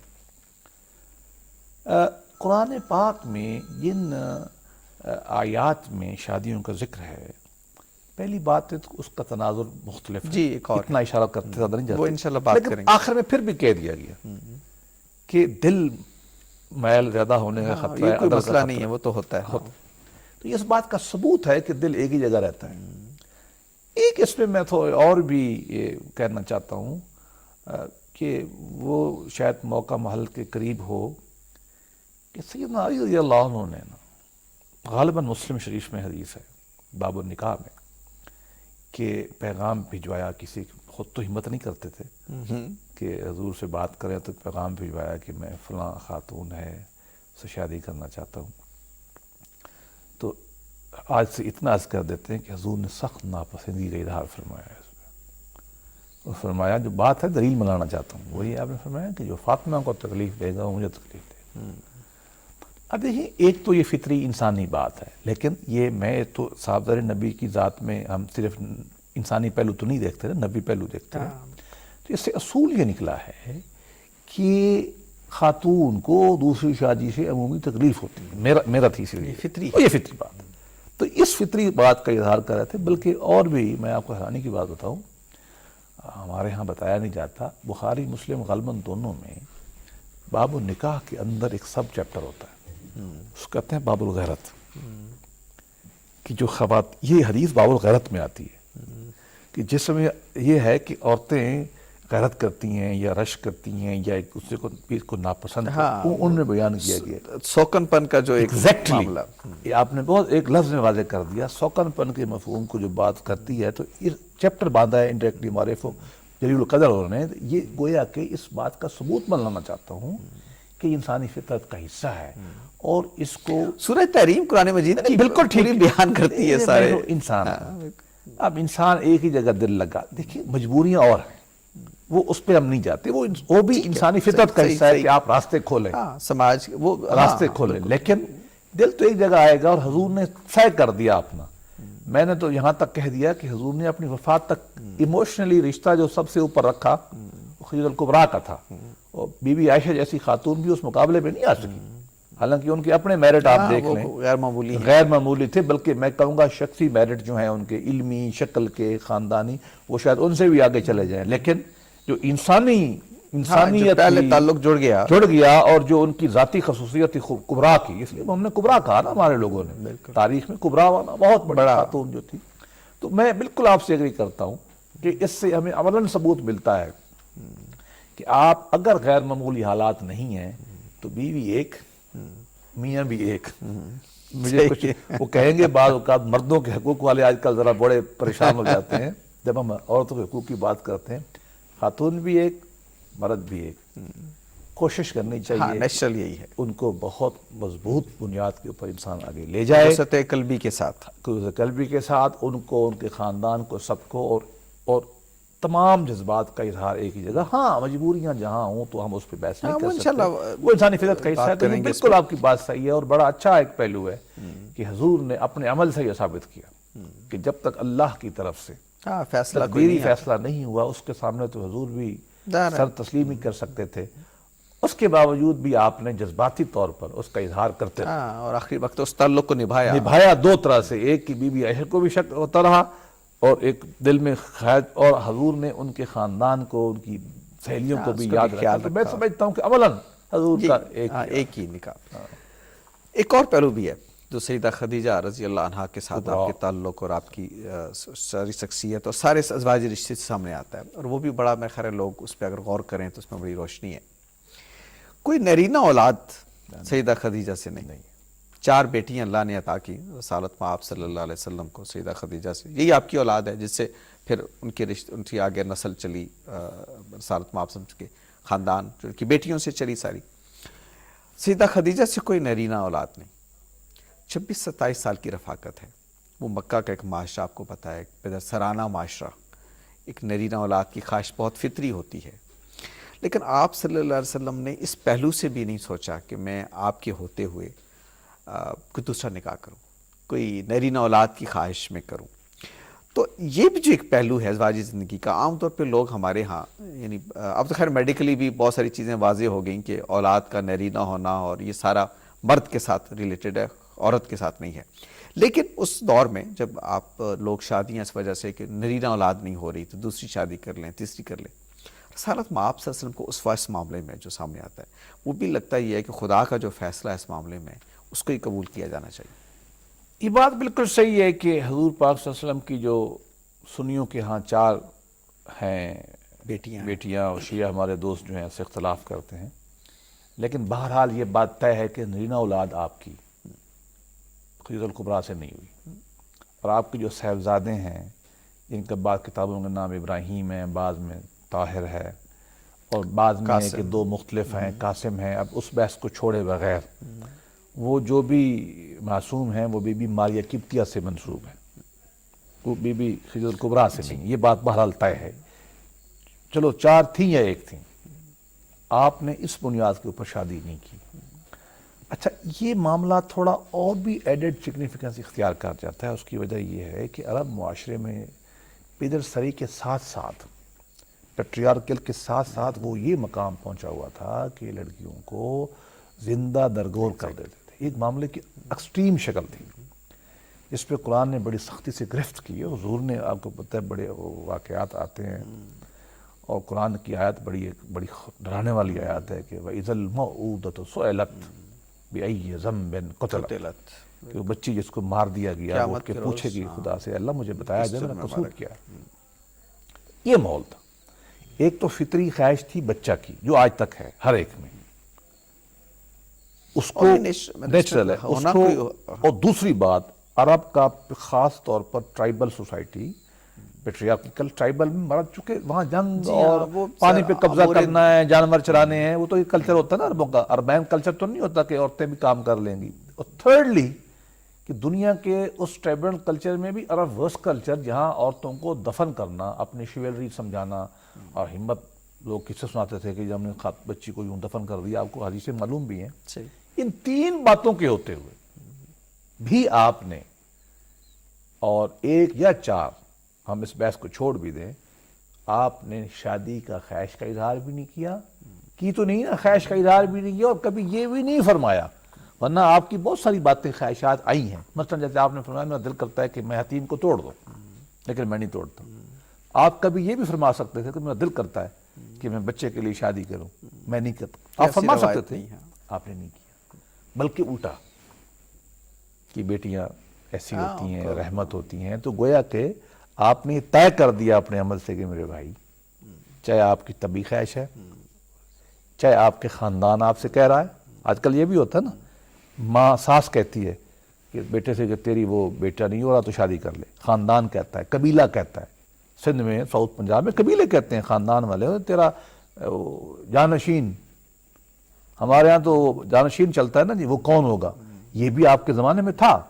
قرآن پاک میں جن آیات میں شادیوں کا ذکر ہے، پہلی بات ہے تو اس کا تناظر مختلف ہے. جی ایک اور اتنا اشارہ کرتے زیادہ نہیں جاتے، وہ انشاءاللہ بات کریں لیکن گے. آخر میں پھر بھی کہہ دیا گیا کہ دل میل زیادہ ہونے کا خطرہ ہے، یہ کوئی ادر کا مسئلہ خطرہ نہیں ہے، وہ تو ہوتا ہے. تو یہ اس بات کا ثبوت ہے کہ دل ایک ہی جگہ رہتا ہے. ایک اس میں میں تو اور بھی یہ کہنا چاہتا ہوں کہ وہ شاید موقع محل کے قریب ہو کہ سیدنا علی رضی اللہ عنہ نے غالباً مسلم شریف میں حدیث ہے باب النکاح میں کہ پیغام بھجوایا کسی، خود تو ہمت نہیں کرتے تھے کہ حضور سے بات کریں، تو پیغام بھجوایا کہ میں فلاں خاتون ہے سے شادی کرنا چاہتا ہوں. تو آج سے اتنا عرض کر دیتے ہیں کہ حضور نے سخت ناپسندی کا اظہار فرمایا ہے. اور فرمایا جو بات ہے دلیل منانا چاہتا ہوں، وہی آپ نے فرمایا کہ جو فاطمہ کو تکلیف دے گا وہ مجھے تکلیف دے گا. اب دیکھیں ایک تو یہ فطری انسانی بات ہے، لیکن یہ میں تو صحابہ نبی کی ذات میں ہم صرف انسانی پہلو تو نہیں دیکھتے نا، نبی پہلو دیکھتے ہیں. تو اس سے اصول یہ نکلا ہے کہ خاتون کو دوسری شادی سے عمومی تکلیف ہوتی ہے. میرا تھی یہ فطری بات ہے. تو اس فطری بات کا اظہار کر رہے تھے. بلکہ اور بھی میں آپ کو حیرانی کی بات بتاؤں، ہمارے ہاں بتایا نہیں جاتا، بخاری مسلم غالباً دونوں میں باب النکاح کے اندر ایک سب چیپٹر ہوتا ہے، اس کو کہتے ہیں باب الغیرت. کہ جو یہ حدیث باب الغیرت میں آتی ہے کہ جس میں یہ ہے کہ عورتیں غیرت کرتی ہیں یا رش کرتی ہیں یا ایک دوسرے کو ناپسند ان میں بیان کیا گیا سوکن پن کا جو ایک معاملہ. یہ آپ نے بہت ایک لفظ میں واضح کر دیا. سوکن پن کے مفہوم کو جو بات کرتی ہے تو چیپٹر باندھا ہے انڈائریکٹلی معرف جلیل القدر ہونے. یہ گویا کہ اس بات کا ثبوت میں لانا چاہتا ہوں کہ انسانی فطرت کا حصہ ہے، اور اس کو سورہ تحریم قرآن مجید کی بالکل ٹھیک بیان کرتی ہے. سارے انسان اب انسان ایک ہی جگہ دل لگا، دیکھیے مجبوریاں اور ہیں، وہ اس پہ ہم نہیں جاتے، وہ بھی انسانی فطرت کا حصہ ہے کہ آپ راستے کھولیں، سماج وہ راستے کھولیں، لیکن دل تو ایک جگہ آئے گا. اور حضور نے طے کر دیا اپنا. میں نے تو یہاں تک کہہ دیا کہ حضور نے اپنی وفات تک ایموشنلی رشتہ جو سب سے اوپر رکھا خدیجہ الکبریٰ کا تھا، اور بی بی عائشہ جیسی خاتون بھی اس مقابلے میں نہیں آ سکی. حالانکہ ان کے اپنے میرٹ آپ دیکھ لیں غیر معمولی تھے، بلکہ میں کہوں گا شخصی میرٹ جو ہیں ان کے علمی شکل کے خاندانی وہ شاید ان سے بھی آگے چلے جائیں، لیکن جو انسانیت تعلق جڑ گیا اور جو ان کی ذاتی خصوصیت کبریٰ کی، اس لیے ہم نے کبریٰ کہا نا ہمارے لوگوں نے تاریخ میں، کبریٰ والا بہت بڑا خاتون جو تھی. تو میں بالکل آپ سے ایگری کرتا ہوں کہ اس سے ہمیں عملاً ثبوت ملتا ہے کہ آپ اگر غیر معمولی حالات نہیں ہیں تو بیوی ایک میاں بھی ایک. مجھے کچھ وہ کہیں گے بعض اوقات مردوں کے حقوق والے آج کل ذرا بڑے پریشان ہو جاتے ہیں جب ہم عورتوں کے حقوق کی بات کرتے ہیں. خاتون بھی ایک مرد بھی ایک. کوشش کرنی چاہیے نیچرل یہی ہے ان کو بہت مضبوط بنیاد کے اوپر انسان آگے لے جائے، وسعت قلبی کے ساتھ ان کو ان کے خاندان کو سب کو، اور تمام جذبات کا اظہار ایک ہی جگہ. ہاں مجبوریاں جہاں ہوں تو ہم اس پہ بحث نہیں ہاں، کر وہ سکتے, انشاءاللہ وہ انسانی فطرت کا حصہ ہے. بات تو کریں یہ گے اس بالکل آپ کی بات صحیح ہے, اور بڑا اچھا ایک پہلو ہے کہ حضور نے اپنے عمل سے یہ ثابت کیا کہ جب تک اللہ کی طرف سے ہاں فیصلہ کوئی تدبیری نہیں آتا. فیصلہ نہیں ہوا, اس کے سامنے تو حضور بھی دار ہے. سر تسلیم ہی کر سکتے تھے. اس کے باوجود بھی آپ نے جذباتی طور پر اس کا اظہار کرتے رہے, ہاں، اور آخری وقت اس تعلق کو نبھایا دو طرح سے. ایک کی بی بی عائشہ کو بھی شک ہوتا رہا اور ایک دل میں خیال, اور حضور نے ان کے خاندان کو, ان کی سہیلیوں کو بھی اس کا یاد بھی رکھا. خیال تو میں رکھا. سمجھتا ہوں کہ عملاً حضور کا ایک ہی نکاح. ایک اور پہلو بھی ہے جو سیدہ خدیجہ رضی اللہ عنہا کے ساتھ آپ کے تعلق اور آپ کی ساری شخصیت اور سارے ازواجی رشتے سے سامنے آتا ہے, اور وہ بھی بڑا میں خیر لوگ اس پہ اگر غور کریں تو اس میں بڑی روشنی ہے. کوئی نرینہ اولاد سیدہ خدیجہ سے نہیں. 4 بیٹیاں اللہ نے عطا کی رسالت میں آپ صلی اللہ علیہ وسلم کو سیدہ خدیجہ سے. یہی آپ کی اولاد ہے جس سے پھر ان کے رشتے, ان کی آگے نسل چلی, رسالت میں آپ کے خاندان جو ان کی بیٹیوں سے چلی ساری. سیدہ خدیجہ سے کوئی نرینہ اولاد نہیں. 26-27 سال کی رفاقت ہے. وہ مکہ کا ایک معاشرہ آپ کو پتہ ہے, ایک پدر سرانہ معاشرہ. ایک نرینہ اولاد کی خواہش بہت فطری ہوتی ہے, لیکن آپ صلی اللہ علیہ وسلم نے اس پہلو سے بھی نہیں سوچا کہ میں آپ کے ہوتے ہوئے کوئی دوسرا نکاح کروں, کوئی نرینہ اولاد کی خواہش میں کروں. تو یہ بھی جو ایک پہلو ہے ازواجی زندگی کا, عام طور پہ لوگ ہمارے ہاں, یعنی اب تو خیر میڈیکلی بھی بہت ساری چیزیں واضح ہو گئیں کہ اولاد کا نرینہ ہونا اور یہ سارا مرد کے ساتھ ریلیٹڈ ہے, عورت کے ساتھ نہیں ہے. لیکن اس دور میں جب آپ لوگ شادیاں اس وجہ سے کہ نرینہ اولاد نہیں ہو رہی تو دوسری شادی کر لیں, تیسری کر لیں, رسالت میں آپ صلی اللہ علیہ وسلم کو اس معاملے میں جو سامنے آتا ہے وہ بھی لگتا یہ ہے کہ خدا کا جو فیصلہ ہے اس معاملے میں اس کو ہی قبول کیا جانا چاہیے. یہ بات بالکل صحیح ہے کہ حضور پاک صلی اللہ علیہ وسلم کی جو سنیوں کے ہاں 4 ہیں بیٹیاں, اور شیعہ ہمارے دوست جو ہیں اس سے اختلاف کرتے ہیں, لیکن بہرحال یہ بات طے ہے کہ نرینہ اولاد آپ کی خدیجہ الکبریٰ سے نہیں ہوئی. اور آپ کے جو صاحبزادے ہیں جن کا بعض کتابوں کا نام ابراہیم ہے, بعض میں طاہر ہے, اور بعض میں ہے کہ 2 مختلف ہیں, قاسم ہیں. اب اس بحث کو چھوڑے بغیر وہ جو بھی معصوم ہیں وہ بی بی ماریہ قبطیہ سے منسوب ہیں, وہ بی بی خدیجہ الکبریٰ سے نہیں. یہ بات بہرحال طے ہے. چلو 4 تھیں یا 1 تھیں, آپ نے اس بنیاد کے اوپر شادی نہیں کی. اچھا, یہ معاملہ تھوڑا اور بھی ایڈڈ سگنیفیکنس اختیار کر جاتا ہے. اس کی وجہ یہ ہے کہ عرب معاشرے میں پدر سری کے ساتھ ساتھ, پیٹریارکل کے ساتھ ساتھ وہ یہ مقام پہنچا ہوا تھا کہ لڑکیوں کو زندہ درگور کر دیتے تھے. ایک معاملے کی ایکسٹریم شکل تھی جس پہ قرآن نے بڑی سختی سے گرفت کی ہے. حضور نے, آپ کو پتہ ہے, بڑے واقعات آتے ہیں, اور قرآن کی آیت بڑی ڈرانے والی آیت ہے کہ وَإِذَا الْمَوْءُودَةُ سُئِلَتْ بِأَيِّ ذَنبٍ قُتِلَتْ, کہ وہ بچی جس کو مار دیا گیا وہ کہ پوچھے گی خدا سے, اللہ مجھے بتایا جائے میں نے قصور کیا. یہ ماحول تھا. ایک تو فطری خواہش تھی بچہ کی جو آج تک ہے ہر ایک میں, اس کو نیچرل ہے اس کو. اور دوسری بات, عرب کا خاص طور پر ٹرائبل سوسائٹی, پیٹریارکل ٹرائبل میں مرد چکے, وہاں جنگ اور پانی پہ قبضہ کرنا ہے, جانور چرانے ہیں, وہ تو یہ کلچر ہوتا ہے نا عربوں کا. اربین کلچر تو نہیں ہوتا کہ عورتیں بھی کام کر لیں گی. اور تھرڈلی کہ دنیا کے اس ٹرائبل کلچر میں بھی عرب ورس کلچر, جہاں عورتوں کو دفن کرنا, اپنی شیولری سمجھانا اور ہمت. لوگ کس سے سناتے تھے کہ جب ہم نے بچی کو یوں دفن کر دیا, آپ کو حدیثیں معلوم بھی ہیں. ان 3 باتوں کے ہوتے ہوئے بھی آپ نے, اور 1 یا 4 ہم اس بحث کو چھوڑ بھی دیں, آپ نے شادی کا خواہش کا اظہار بھی نہیں کیا. کی تو نہیں نا, خواہش کا اظہار بھی نہیں کیا, اور کبھی یہ بھی نہیں فرمایا. ورنہ آپ کی بہت ساری باتیں خواہشات آئی ہیں, مثلا جیسے آپ نے فرمایا میرا دل کرتا ہے کہ میں حتیم کو توڑ دوں, لیکن میں نہیں توڑتا. آپ کبھی یہ بھی فرما سکتے تھے کہ میرا دل کرتا ہے کہ میں بچے کے لیے شادی کروں, میں نہیں کرتا. آپ فرما سکتے تھے, آپ نے نہیں کیا. بلکہ الٹا کہ بیٹیاں ایسی ہوتی ہیں, رحمت ہوتی ہیں. تو گویا کہ آپ نے طے کر دیا اپنے عمل سے کہ میرے بھائی, چاہے آپ کی طبی خواہش ہے, چاہے آپ کے خاندان آپ سے کہہ رہا ہے. آج کل یہ بھی ہوتا ہے نا, ماں ساس کہتی ہے کہ بیٹے سے کہ تیری وہ بیٹا نہیں ہو رہا تو شادی کر لے. خاندان کہتا ہے, قبیلہ کہتا ہے. سندھ میں, ساؤتھ پنجاب میں قبیلے کہتے ہیں, خاندان والے, تیرا جانشین. ہمارے ہاں تو جانشین چلتا ہے نا جی, وہ کون ہوگا. یہ بھی آپ کے زمانے میں تھا,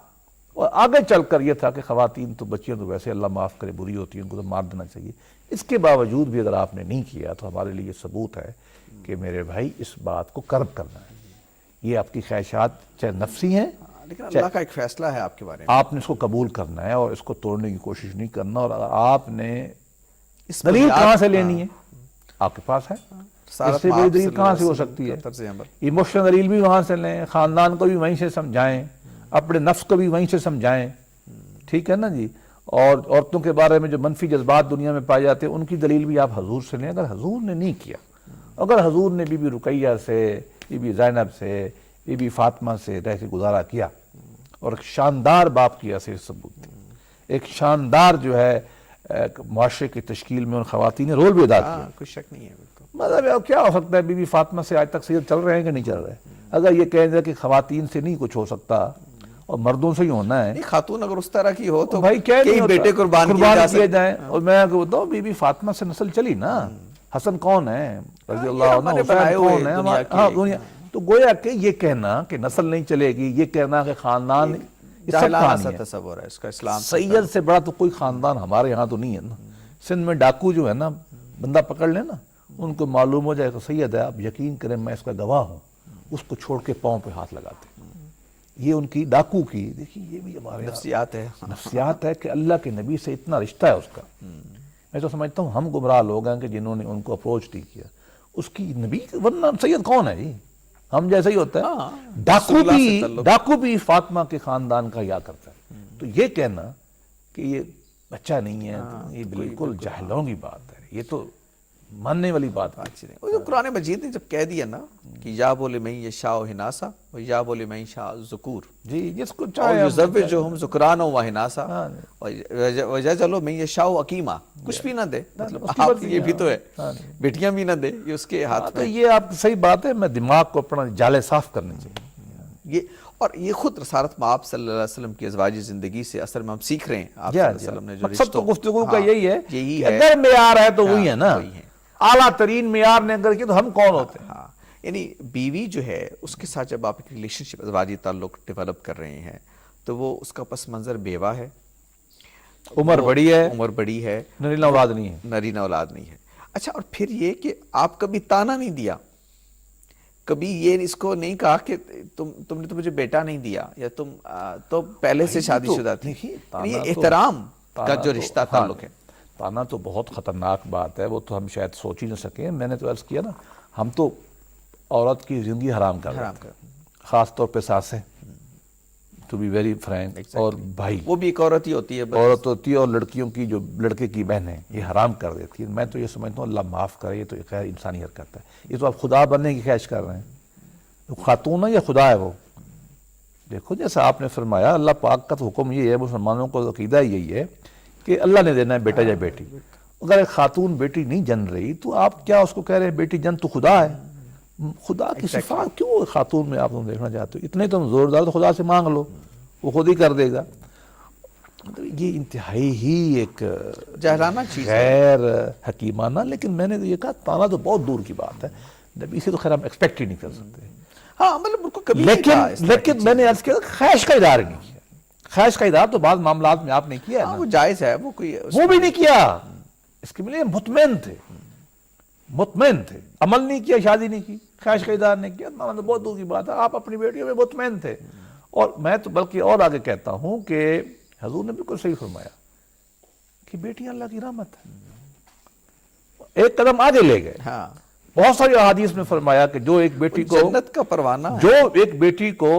اور آگے چل کر یہ تھا کہ خواتین تو بچیاں تو ویسے اللہ معاف کرے بری ہوتی ہیں، ان کو تو مار دینا چاہیے. اس کے باوجود بھی اگر آپ نے نہیں کیا تو ہمارے لیے یہ ثبوت ہے کہ میرے بھائی اس بات کو کرب کرنا ہے. یہ آپ کی خواہشات چاہے نفسی ہیں، لیکن اللہ کا ایک فیصلہ ہے آپ کے بارے میں. آپ نے اس کو قبول کرنا ہے اور اس کو توڑنے کی کوشش نہیں کرنا. اور اگر آپ نے اس دلیل بنیاد- کہاں سے لینی ہے؟ آپ کے پاس ہے. رسالت اس سے بڑی مآب دلیل صلی کہاں اللہ سے ہو علیہ سکتی ہے؟ کا طرز عمل. ایموشنل دلیل بھی وہاں سے لیں، خاندان کو بھی وہیں سے سمجھائیں، اپنے نفس کو بھی وہیں سے سمجھائیں. ٹھیک ہے نا جی. اور عورتوں کے بارے میں جو منفی جذبات دنیا میں پائے جاتے ہیں ان کی دلیل بھی آپ حضور سے لیں. اگر حضور نے نہیں کیا، اگر حضور نے بی بی رقیہ سے، بی بی زینب سے، بی بی فاطمہ سے رہ کے گزارا کیا اور ایک شاندار باپ کی ایسے ثبوت دی، ایک شاندار جو ہے معاشرے کی تشکیل میں ان خواتین نے رول بھی ادا کیا. ہاں کوئی شک نہیں ہے. بالکل مطلب اب کیا ہو سکتا ہے؟ بی بی فاطمہ سے آج تک سید چل رہے ہیں کہ نہیں چل رہے؟ اگر یہ کہیں گے کہ خواتین سے نہیں کچھ ہو سکتا اور مردوں سے ہی ہونا ہے، نہیں، خاتون اگر اس طرح کی ہو تو بھائی کیا نہیں کئی ہوتا؟ بیٹے قربان کیے جائیں. اور میں آپ کو بتاؤں بی بی فاطمہ سے نسل چلی نا. حسن کون ہے رضی اللہ عنہ، ہمارے حسین بنائے ہوئے کون ہے دنیا کے. ہاں دنیا. تو گویا کہ یہ کہنا کہ نسل نہیں چلے گی، یہ کہنا کہ خاندان، یہ سب جاہلانہ کہانی سا ہے. تصور ہے اس کا اسلام سے. سید سے بڑا تو کوئی خاندان ہمارے یہاں تو نہیں ہے نا. سندھ میں ڈاکو جو ہے نا، بندہ پکڑ لے نا، ان کو معلوم ہو جائے کہ سید ہے، آپ یقین کریں میں اس کا گواہ ہوں، اس کو چھوڑ کے پاؤں پہ ہاتھ لگاتے. یہ ان کی ڈاکو کی، دیکھیے یہ بھی ہمارے نفسیات ہے. نفسیات ہے کہ اللہ کے نبی سے اتنا رشتہ ہے اس کا. میں تو سمجھتا ہوں ہم گمراہ لوگ ہیں کہ جنہوں نے ان کو اپروچ نہیں کیا. اس کی نبی، ورنہ سید کون ہے جی؟ ہم جیسا ہی ہوتا ہے. ڈاکو بھی فاطمہ کے خاندان کا یا کرتا ہے. تو یہ کہنا کہ یہ بچہ نہیں ہے، یہ بالکل جاہلوں کی بات ہے. یہ تو ماننے والی بات ہے. وہ جو قرآن مجید نے جب کہہ دیا نا کہ یا بولے میں یشاء ہناسا و یا بولے میں یشاء ذکور، جی جس کو اور چاہے یزوجہم ذکرانا و اناسا و یجعل من یشاء عقیما. کچھ بھی نہ دے، مطلب آپ یہ بھی تو ہے، بیٹیاں بھی نہ دے، یہ اس کے ہاتھ تو میں. یہ آپ صحیح بات ہے. میں دماغ کو اپنا جالے صاف کرنی چاہیے. یہ اور یہ خود رسالت مآب صلی اللہ علیہ وسلم کی ازواجی زندگی سے اصل میں ہم سیکھ رہے ہیں. آپ صلی اللہ علیہ وسلم نے جو مقصد تو گفتگو کا یہی ہے یہی کہ ہے. اگر معیار ہے تو وہی ہے نا. وہی ہے. اعلیٰ ترین معیار نے اگر کیا تو ہم کون ہوتے ہیں؟ ہاں، یعنی بیوی جو ہے اس کے ساتھ جب آپ ایک ریلیشن شپ، ازواجی تعلق ڈیولپ کر رہے ہیں تو وہ اس کا پس منظر بیوہ ہے، عمر بڑی ہے، عمر بڑی ہے، نرینہ اولاد نہیں ہے. نرینہ اولاد نہیں ہے. اچھا، اور پھر یہ کہ آپ کبھی تانا نہیں دیا، کبھی یہ اس کو نہیں کہا کہ تم نے تو مجھے بیٹا نہیں دیا، یا تم تو پہلے سے شادی شدہ تھی. یہ احترام کا جو رشتہ تعلق ہے. تانا تو بہت خطرناک بات ہے، وہ تو ہم شاید سوچ ہی نہ سکیں. میں نے تو عرض کیا نا، ہم تو عورت کی زندگی حرام کر رہے ہیں، خاص طور پہ ساسیں، ٹو بی ویری فرینک، اور بھائی، وہ بھی ایک عورت ہی ہوتی ہے، عورت ہوتی ہے، اور لڑکیوں کی جو لڑکے کی بہنیں یہ حرام کر دیتی ہے. میں تو یہ سمجھتا ہوں اللہ معاف کرے، یہ تو ایک غیر انسانی حرکت ہے. یہ تو آپ خدا بننے کی خواہش کر رہے ہیں. خاتون ہے یا خدا ہے وہ؟ دیکھو جیسا آپ نے فرمایا، اللہ پاک کا تو حکم یہ ہے، مسلمانوں کو عقیدہ یہی ہے کہ اللہ نے دینا ہے بیٹا یا بیٹی. اگر ایک خاتون بیٹی نہیں جن رہی تو آپ کیا اس کو کہہ رہے ہیں بیٹی جن؟ تو خدا ہے. خدا کی صفات کیوں خاتون میں آپ تم دیکھنا چاہتے ہو؟ اتنے تم زوردار تو خدا سے مانگ لو، وہ خود ہی کر دے گا. یہ انتہائی ہی ایک جہلانہ چیز ہے، غیر حکیمانہ. لیکن میں نے تو یہ کہا تانا تو بہت دور کی بات ہے، نبی سے تو خیر ہم ایکسپیکٹ ہی نہیں کر سکتے. ہاں مطلب ان کو کبھی نہیں کہا اس طرح کی لیکن میں نے عرض کیا خواہش کا اظہار نہیں کیا. خواہش کا اظہار تو بعض معاملات میں آپ نے کیا ہے نا، وہ جائز ہے، وہ کوئی وہ بھی نہیں کیا. اس کے لیے مطمئن تھے، مطمئن تھے. عمل نہیں کیا، شادی نہیں کی، خواہش کا اظہار نہیں کیا، مانا تو بہت دور کی بات ہے. آپ اپنی بیٹیوں میں مطمئن تھے. اور میں تو بلکہ اور آگے کہتا ہوں کہ حضور نے بالکل صحیح فرمایا کہ بیٹی اللہ کی رحمت ہے. ایک قدم آگے لے گئے. ہاں، بہت ساری احادیث میں فرمایا کہ جو ایک بیٹی کو، جنت کا پروانہ ہے، جو ایک بیٹی کو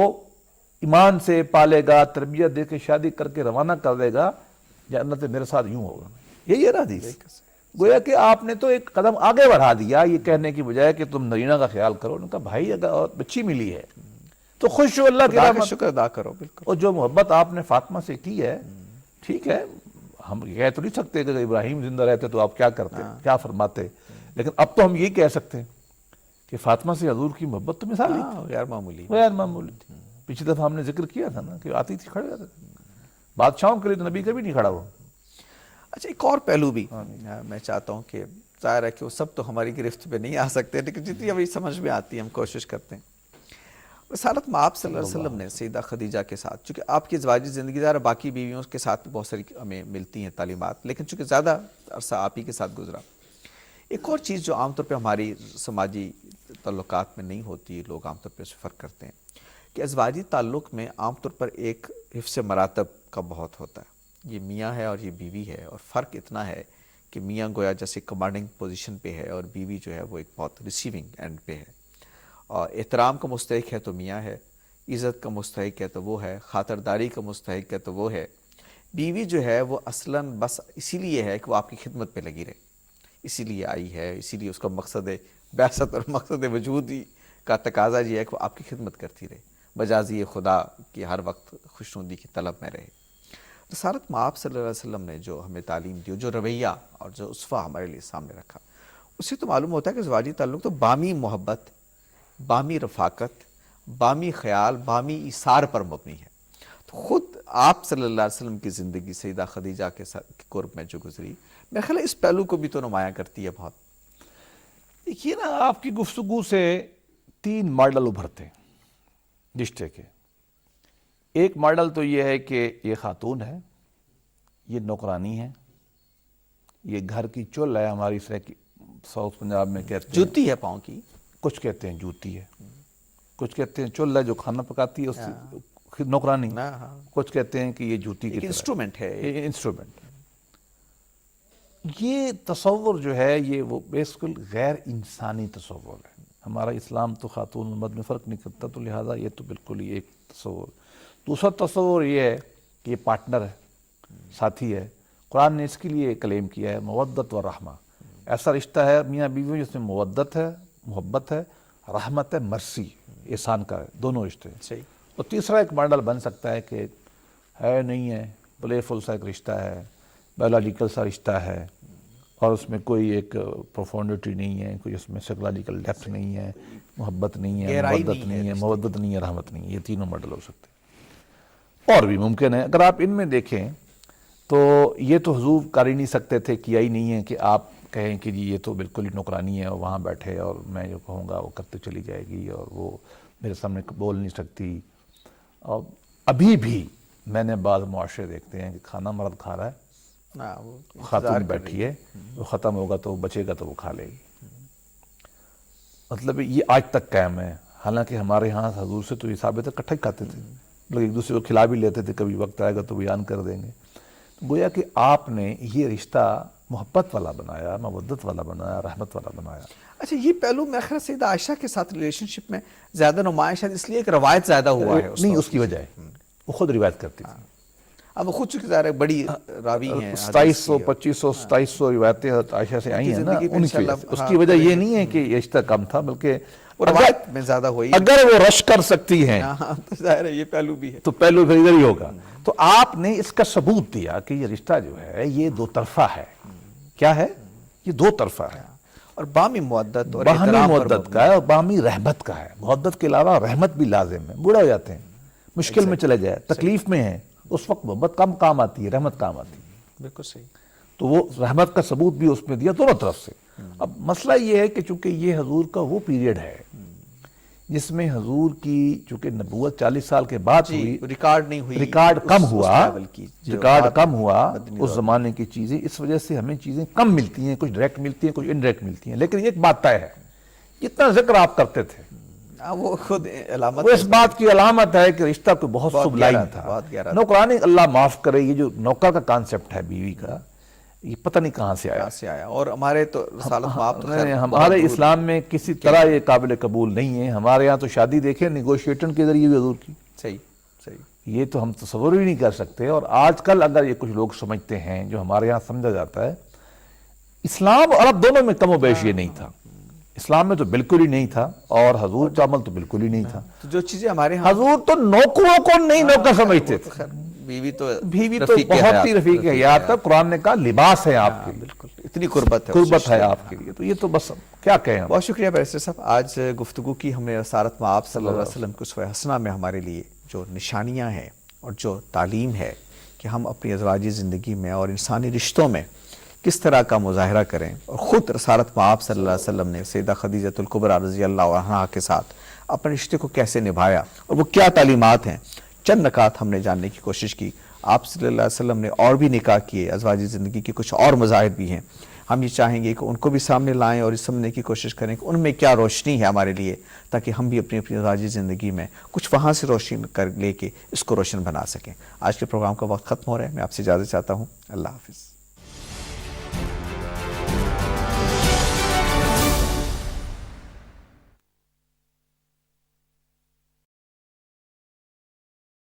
ایمان سے پالے گا، تربیت دے کے شادی کر کے روانہ کر دے گا، جنت میرے ساتھ یوں ہوگا. یہی ہے نا حدیث. گویا کہ آپ نے تو ایک قدم آگے بڑھا دیا یہ کہنے کی بجائے کہ تم نرینہ کا خیال کرو. انہوں نے کہا بھائی اگر بچی ملی ہے تو خوش ہو، اللہ کی خدا کا رحمت. شکر ادا کرو. بالکل. اور جو محبت آپ نے فاطمہ سے کی ہے، ٹھیک ہے، ہم کہہ تو نہیں سکتے کہ ابراہیم زندہ رہتے تو آپ کیا کرتے، کیا فرماتے. لیکن اب تو ہم یہ کہہ سکتے ہیں کہ فاطمہ سے حضور کی محبت تو مثال ہاں، غیر معمولی. غیر معمولی تھی. پچھلی دفعہ ہم نے ذکر کیا تھا نا کہ آتی تھی کھڑے رہتے تھے. بادشاہوں کے لیے تو نبی کبھی نہیں کھڑا ہوا. اچھا، ایک اور پہلو بھی میں چاہتا ہوں کہ ظاہر ہے کہ وہ سب تو ہماری گرفت پہ نہیں آ سکتے، لیکن جتنی ابھی سمجھ میں آتی ہے ہم کوشش کرتے ہیں. رسالت میں آپ صلی اللہ علیہ وسلم نے سیدہ خدیجہ کے ساتھ، چونکہ آپ کی ازواجی زندگی ذرا باقی بیویوں کے ساتھ بھی بہت ساری ہمیں ملتی ہیں تعلیمات، لیکن چونکہ زیادہ عرصہ آپ ہی کے ساتھ گزرا، ایک اور چیز جو عام طور پہ ہماری سماجی تعلقات میں نہیں ہوتی، لوگ عام طور پہ اس سے فرق کرتے ہیں کہ ازواجی تعلق میں عام طور پر ایک حفظ مراتب کا بہت ہوتا ہے، یہ میاں ہے اور یہ بیوی ہے، اور فرق اتنا ہے کہ میاں گویا جیسے کمانڈنگ پوزیشن پہ ہے اور بیوی جو ہے وہ ایک بہت ریسیونگ اینڈ پہ ہے، اور احترام کا مستحق ہے تو میاں ہے، عزت کا مستحق ہے تو وہ ہے، خاطرداری کا مستحق ہے تو وہ ہے۔ بیوی جو ہے وہ اصلاً بس اسی لیے ہے کہ وہ آپ کی خدمت پہ لگی رہے، اسی لیے آئی ہے، اسی لیے اس کا مقصد بعثت اور مقصد وجود ہی کا تقاضا یہ ہے کہ وہ آپ کی خدمت کرتی رہے، بجازی خدا کہ ہر وقت خوشنودی کی طلب میں رہے۔ رسالت میں آپ صلی اللہ علیہ وسلم نے جو ہمیں تعلیم دی، جو رویہ اور جو اسوہ ہمارے لیے سامنے رکھا، اس سے تو معلوم ہوتا ہے کہ ازواجی تعلق تو بامی محبت، بامی رفاقت، بامی خیال، بامی ایثار پر مبنی ہے۔ تو خود آپ صلی اللہ علیہ وسلم کی زندگی سیدہ خدیجہ کے قرب میں جو گزری، میرا خیال ہے اس پہلو کو بھی تو نمایاں کرتی ہے بہت۔ دیکھیے نا، آپ کی گفتگو سے 3 ماڈل ابھرتے ہیں رشتے کے۔ ایک ماڈل تو یہ ہے کہ یہ خاتون ہے، یہ نوکرانی ہے، یہ گھر کی چل ہے، ہماری طرح کی ساؤتھ پنجاب میں کہتے ہیں جوتی ہے پاؤں کی، کچھ کہتے ہیں جوتی ہے، کچھ کہتے ہیں چل ہے جو کھانا پکاتی ہے اس کی نوکرانی، کچھ کہتے ہیں کہ یہ جوتی کی انسٹرومنٹ ہے، یہ انسٹرومنٹ۔ یہ تصور جو ہے یہ وہ بیسکل غیر انسانی تصور ہے۔ ہمارا اسلام تو خاتون و مرد میں فرق نہیں کرتا، تو لہٰذا یہ تو بالکل ہی ایک تصور۔ دوسرا تصور یہ ہے کہ یہ پارٹنر ہے، ساتھی ہے۔ قرآن نے اس کے لیے کلیم کیا ہے مودت و رحمہ، ایسا رشتہ ہے میاں بیوی جس میں مودت ہے، محبت ہے، رحمت ہے، مرسی، احسان کا ہے، دونوں رشتے ہیں۔ صحیح۔ اور تیسرا ایک ماڈل بن سکتا ہے کہ ہے نہیں ہے، پلے فل سا ایک رشتہ ہے، بایولوجیکل سا رشتہ ہے، اور اس میں کوئی ایک پروفونڈیٹی نہیں ہے، کوئی اس میں سائیکولوجیکل ڈیپتھ نہیں ہے، محبت نہیں ہے، مودت نہیں ہے، مودت نہیں ہے، رحمت نہیں ہے۔ یہ تینوں ماڈل ہو سکتے ہیں، اور بھی ممکن ہے۔ اگر آپ ان میں دیکھیں تو یہ تو حضور کر ہی نہیں سکتے تھے، کیا ہی نہیں ہے کہ آپ کہیں کہ جی یہ تو بالکل ہی نوکرانی ہے اور وہاں بیٹھے اور میں جو کہوں گا وہ کرتے چلی جائے گی اور وہ میرے سامنے بول نہیں سکتی۔ اور ابھی بھی میں نے بعض معاشرے دیکھتے ہیں کہ کھانا مرد کھا رہا ہے، خاتون بیٹھی ہے، وہ ختم ہوگا تو بچے گا تو وہ کھا لے گی۔ مطلب یہ آج تک قائم ہے، حالانکہ ہمارے ہاں حضور سے تو یہ ثابت ہے اکٹھا ہی کھاتے تھے، لوگ ایک دوسرے کو کھلا بھی لیتے تھے، کبھی وقت آئے گا تو بیان کر دیں گے۔ گویا کہ آپ نے یہ رشتہ محبت والا بنایا، مودت والا بنایا، رحمت والا بنایا۔ اچھا، یہ پہلو میں خیال سیدہ عائشہ کے ساتھ ریلیشن شپ میں زیادہ نمائش ہے، اس لیے ایک روایت زیادہ ہوا ہے نہیں، اس کی وجہ ہے وہ خود روایت کرتی تھی۔ اب خود چونکہ ظاہر ہے بڑی راوی ہیں، 2700 2500 2700 روایتیں حضرت عائشہ سے آئی ہیں نا، ان کی وجہ سے۔ اس کی وجہ یہ نہیں ہے کہ یہ رشتہ کم تھا، بلکہ روایت میں زیادہ ہوئی، اگر وہ رش کر سکتی ہیں تو ظاہر ہے یہ پہلو بھی ہے، تو پہلو پھر ادھر ہی ہوگا۔ تو آپ نے اس کا ثبوت دیا کہ یہ رشتہ جو ہے یہ دو طرفہ ہے۔ کیا ہے؟ یہ دو طرفہ ہے، اور باہمی مودت اور باہمی احترام پر مودت کا ہے اور باہمی رحمت کا ہے۔ مودت کے علاوہ رحمت بھی لازم ہے۔ بوڑھے ہو جاتے ہیں، مشکل میں چلے جائے، تکلیف میں ہیں، اس وقت محبت کم کام آتی ہے، رحمت کام آتی ہے۔ بالکل صحیح۔ تو وہ رحمت کا ثبوت بھی اس میں دیا دونوں طرف سے۔ اب مسئلہ یہ ہے کہ چونکہ یہ حضور کا وہ پیریڈ ہے جس میں حضور کی چونکہ نبوت 40 سال کے بعد ہوئی، ریکارڈ نہیں ہوئی، ریکارڈ کم ہوا، ریکارڈ کم ہوا مدنی اس زمانے کی چیزیں، اس وجہ سے ہمیں چیزیں کم ملتی ہیں، کچھ ڈائریکٹ ملتی ہیں، کچھ انڈائریکٹ ملتی ہیں۔ لیکن ایک بات طے ہے، جتنا ذکر آپ کرتے تھے وہ خود علامت، وہ اس بات کی علامت ہے کہ رشتہ کوئی بہت سبلائن تھا۔ نوکرانی، اللہ معاف کرے، یہ جو نوکر کا کانسیپٹ ہے بیوی کا، یہ پتہ نہیں کہاں سے آیا۔ اور ہمارے تو رسالت میں آپ تو خیر ہمارے اسلام میں کسی طرح یہ قابل قبول نہیں ہے۔ ہمارے ہاں تو شادی دیکھیں نیگوشیٹر کے ذریعے بھی حضور کی، صحیح صحیح، یہ تو ہم تصور بھی نہیں کر سکتے۔ اور آج کل اگر یہ کچھ لوگ سمجھتے ہیں جو ہمارے ہاں سمجھا جاتا ہے، اسلام اور عرب دونوں میں کم و بیش یہ نہیں تھا۔ اسلام میں تو بالکل ہی نہیں تھا، اور حضور کا عمل تو بالکل ہی نہیں تھا۔ تو جو چیزیں ہمارے ہاں، حضور تو نوکروں کو نہیں نوکر سمجھتے تھے، بیوی تو بہت ہی رفیق حیات ہے۔ قرآن نے کہا لباس ہے آپ کے لیے، بالکل اتنی قربت ہے آپ کے لیے۔ تو یہ تو بس کیا کہیں۔ بہت شکریہ بیرسٹر صاحب، آج گفتگو کی ہم نے رسالت میں آپ صلی اللہ علیہ وسلم کے اسوہ حسنہ میں ہمارے لیے جو نشانیاں ہیں اور جو تعلیم ہے کہ ہم اپنی ازواجی زندگی میں اور انسانی رشتوں میں کس طرح کا مظاہرہ کریں، اور خود رسالت میں آپ صلی اللہ علیہ وسلم نے سیدہ خدیجہ الکبریٰ رضی اللہ عنہا کے ساتھ اپنے رشتے کو کیسے نبھایا اور وہ کیا تعلیمات ہیں، چند نکات ہم نے جاننے کی کوشش کی۔ آپ صلی اللہ علیہ وسلم نے اور بھی نکاح کیے، ازواجی زندگی کے کچھ اور مظاہر بھی ہیں، ہم یہ چاہیں گے کہ ان کو بھی سامنے لائیں اور یہ سمجھنے کی کوشش کریں کہ ان میں کیا روشنی ہے ہمارے لیے، تاکہ ہم بھی اپنی ازواجی زندگی میں کچھ وہاں سے روشن کر لے کے اس کو روشن بنا سکیں۔ آج کے پروگرام کا وقت ختم ہو رہا ہے، میں آپ سے اجازت چاہتا ہوں، اللہ حافظ۔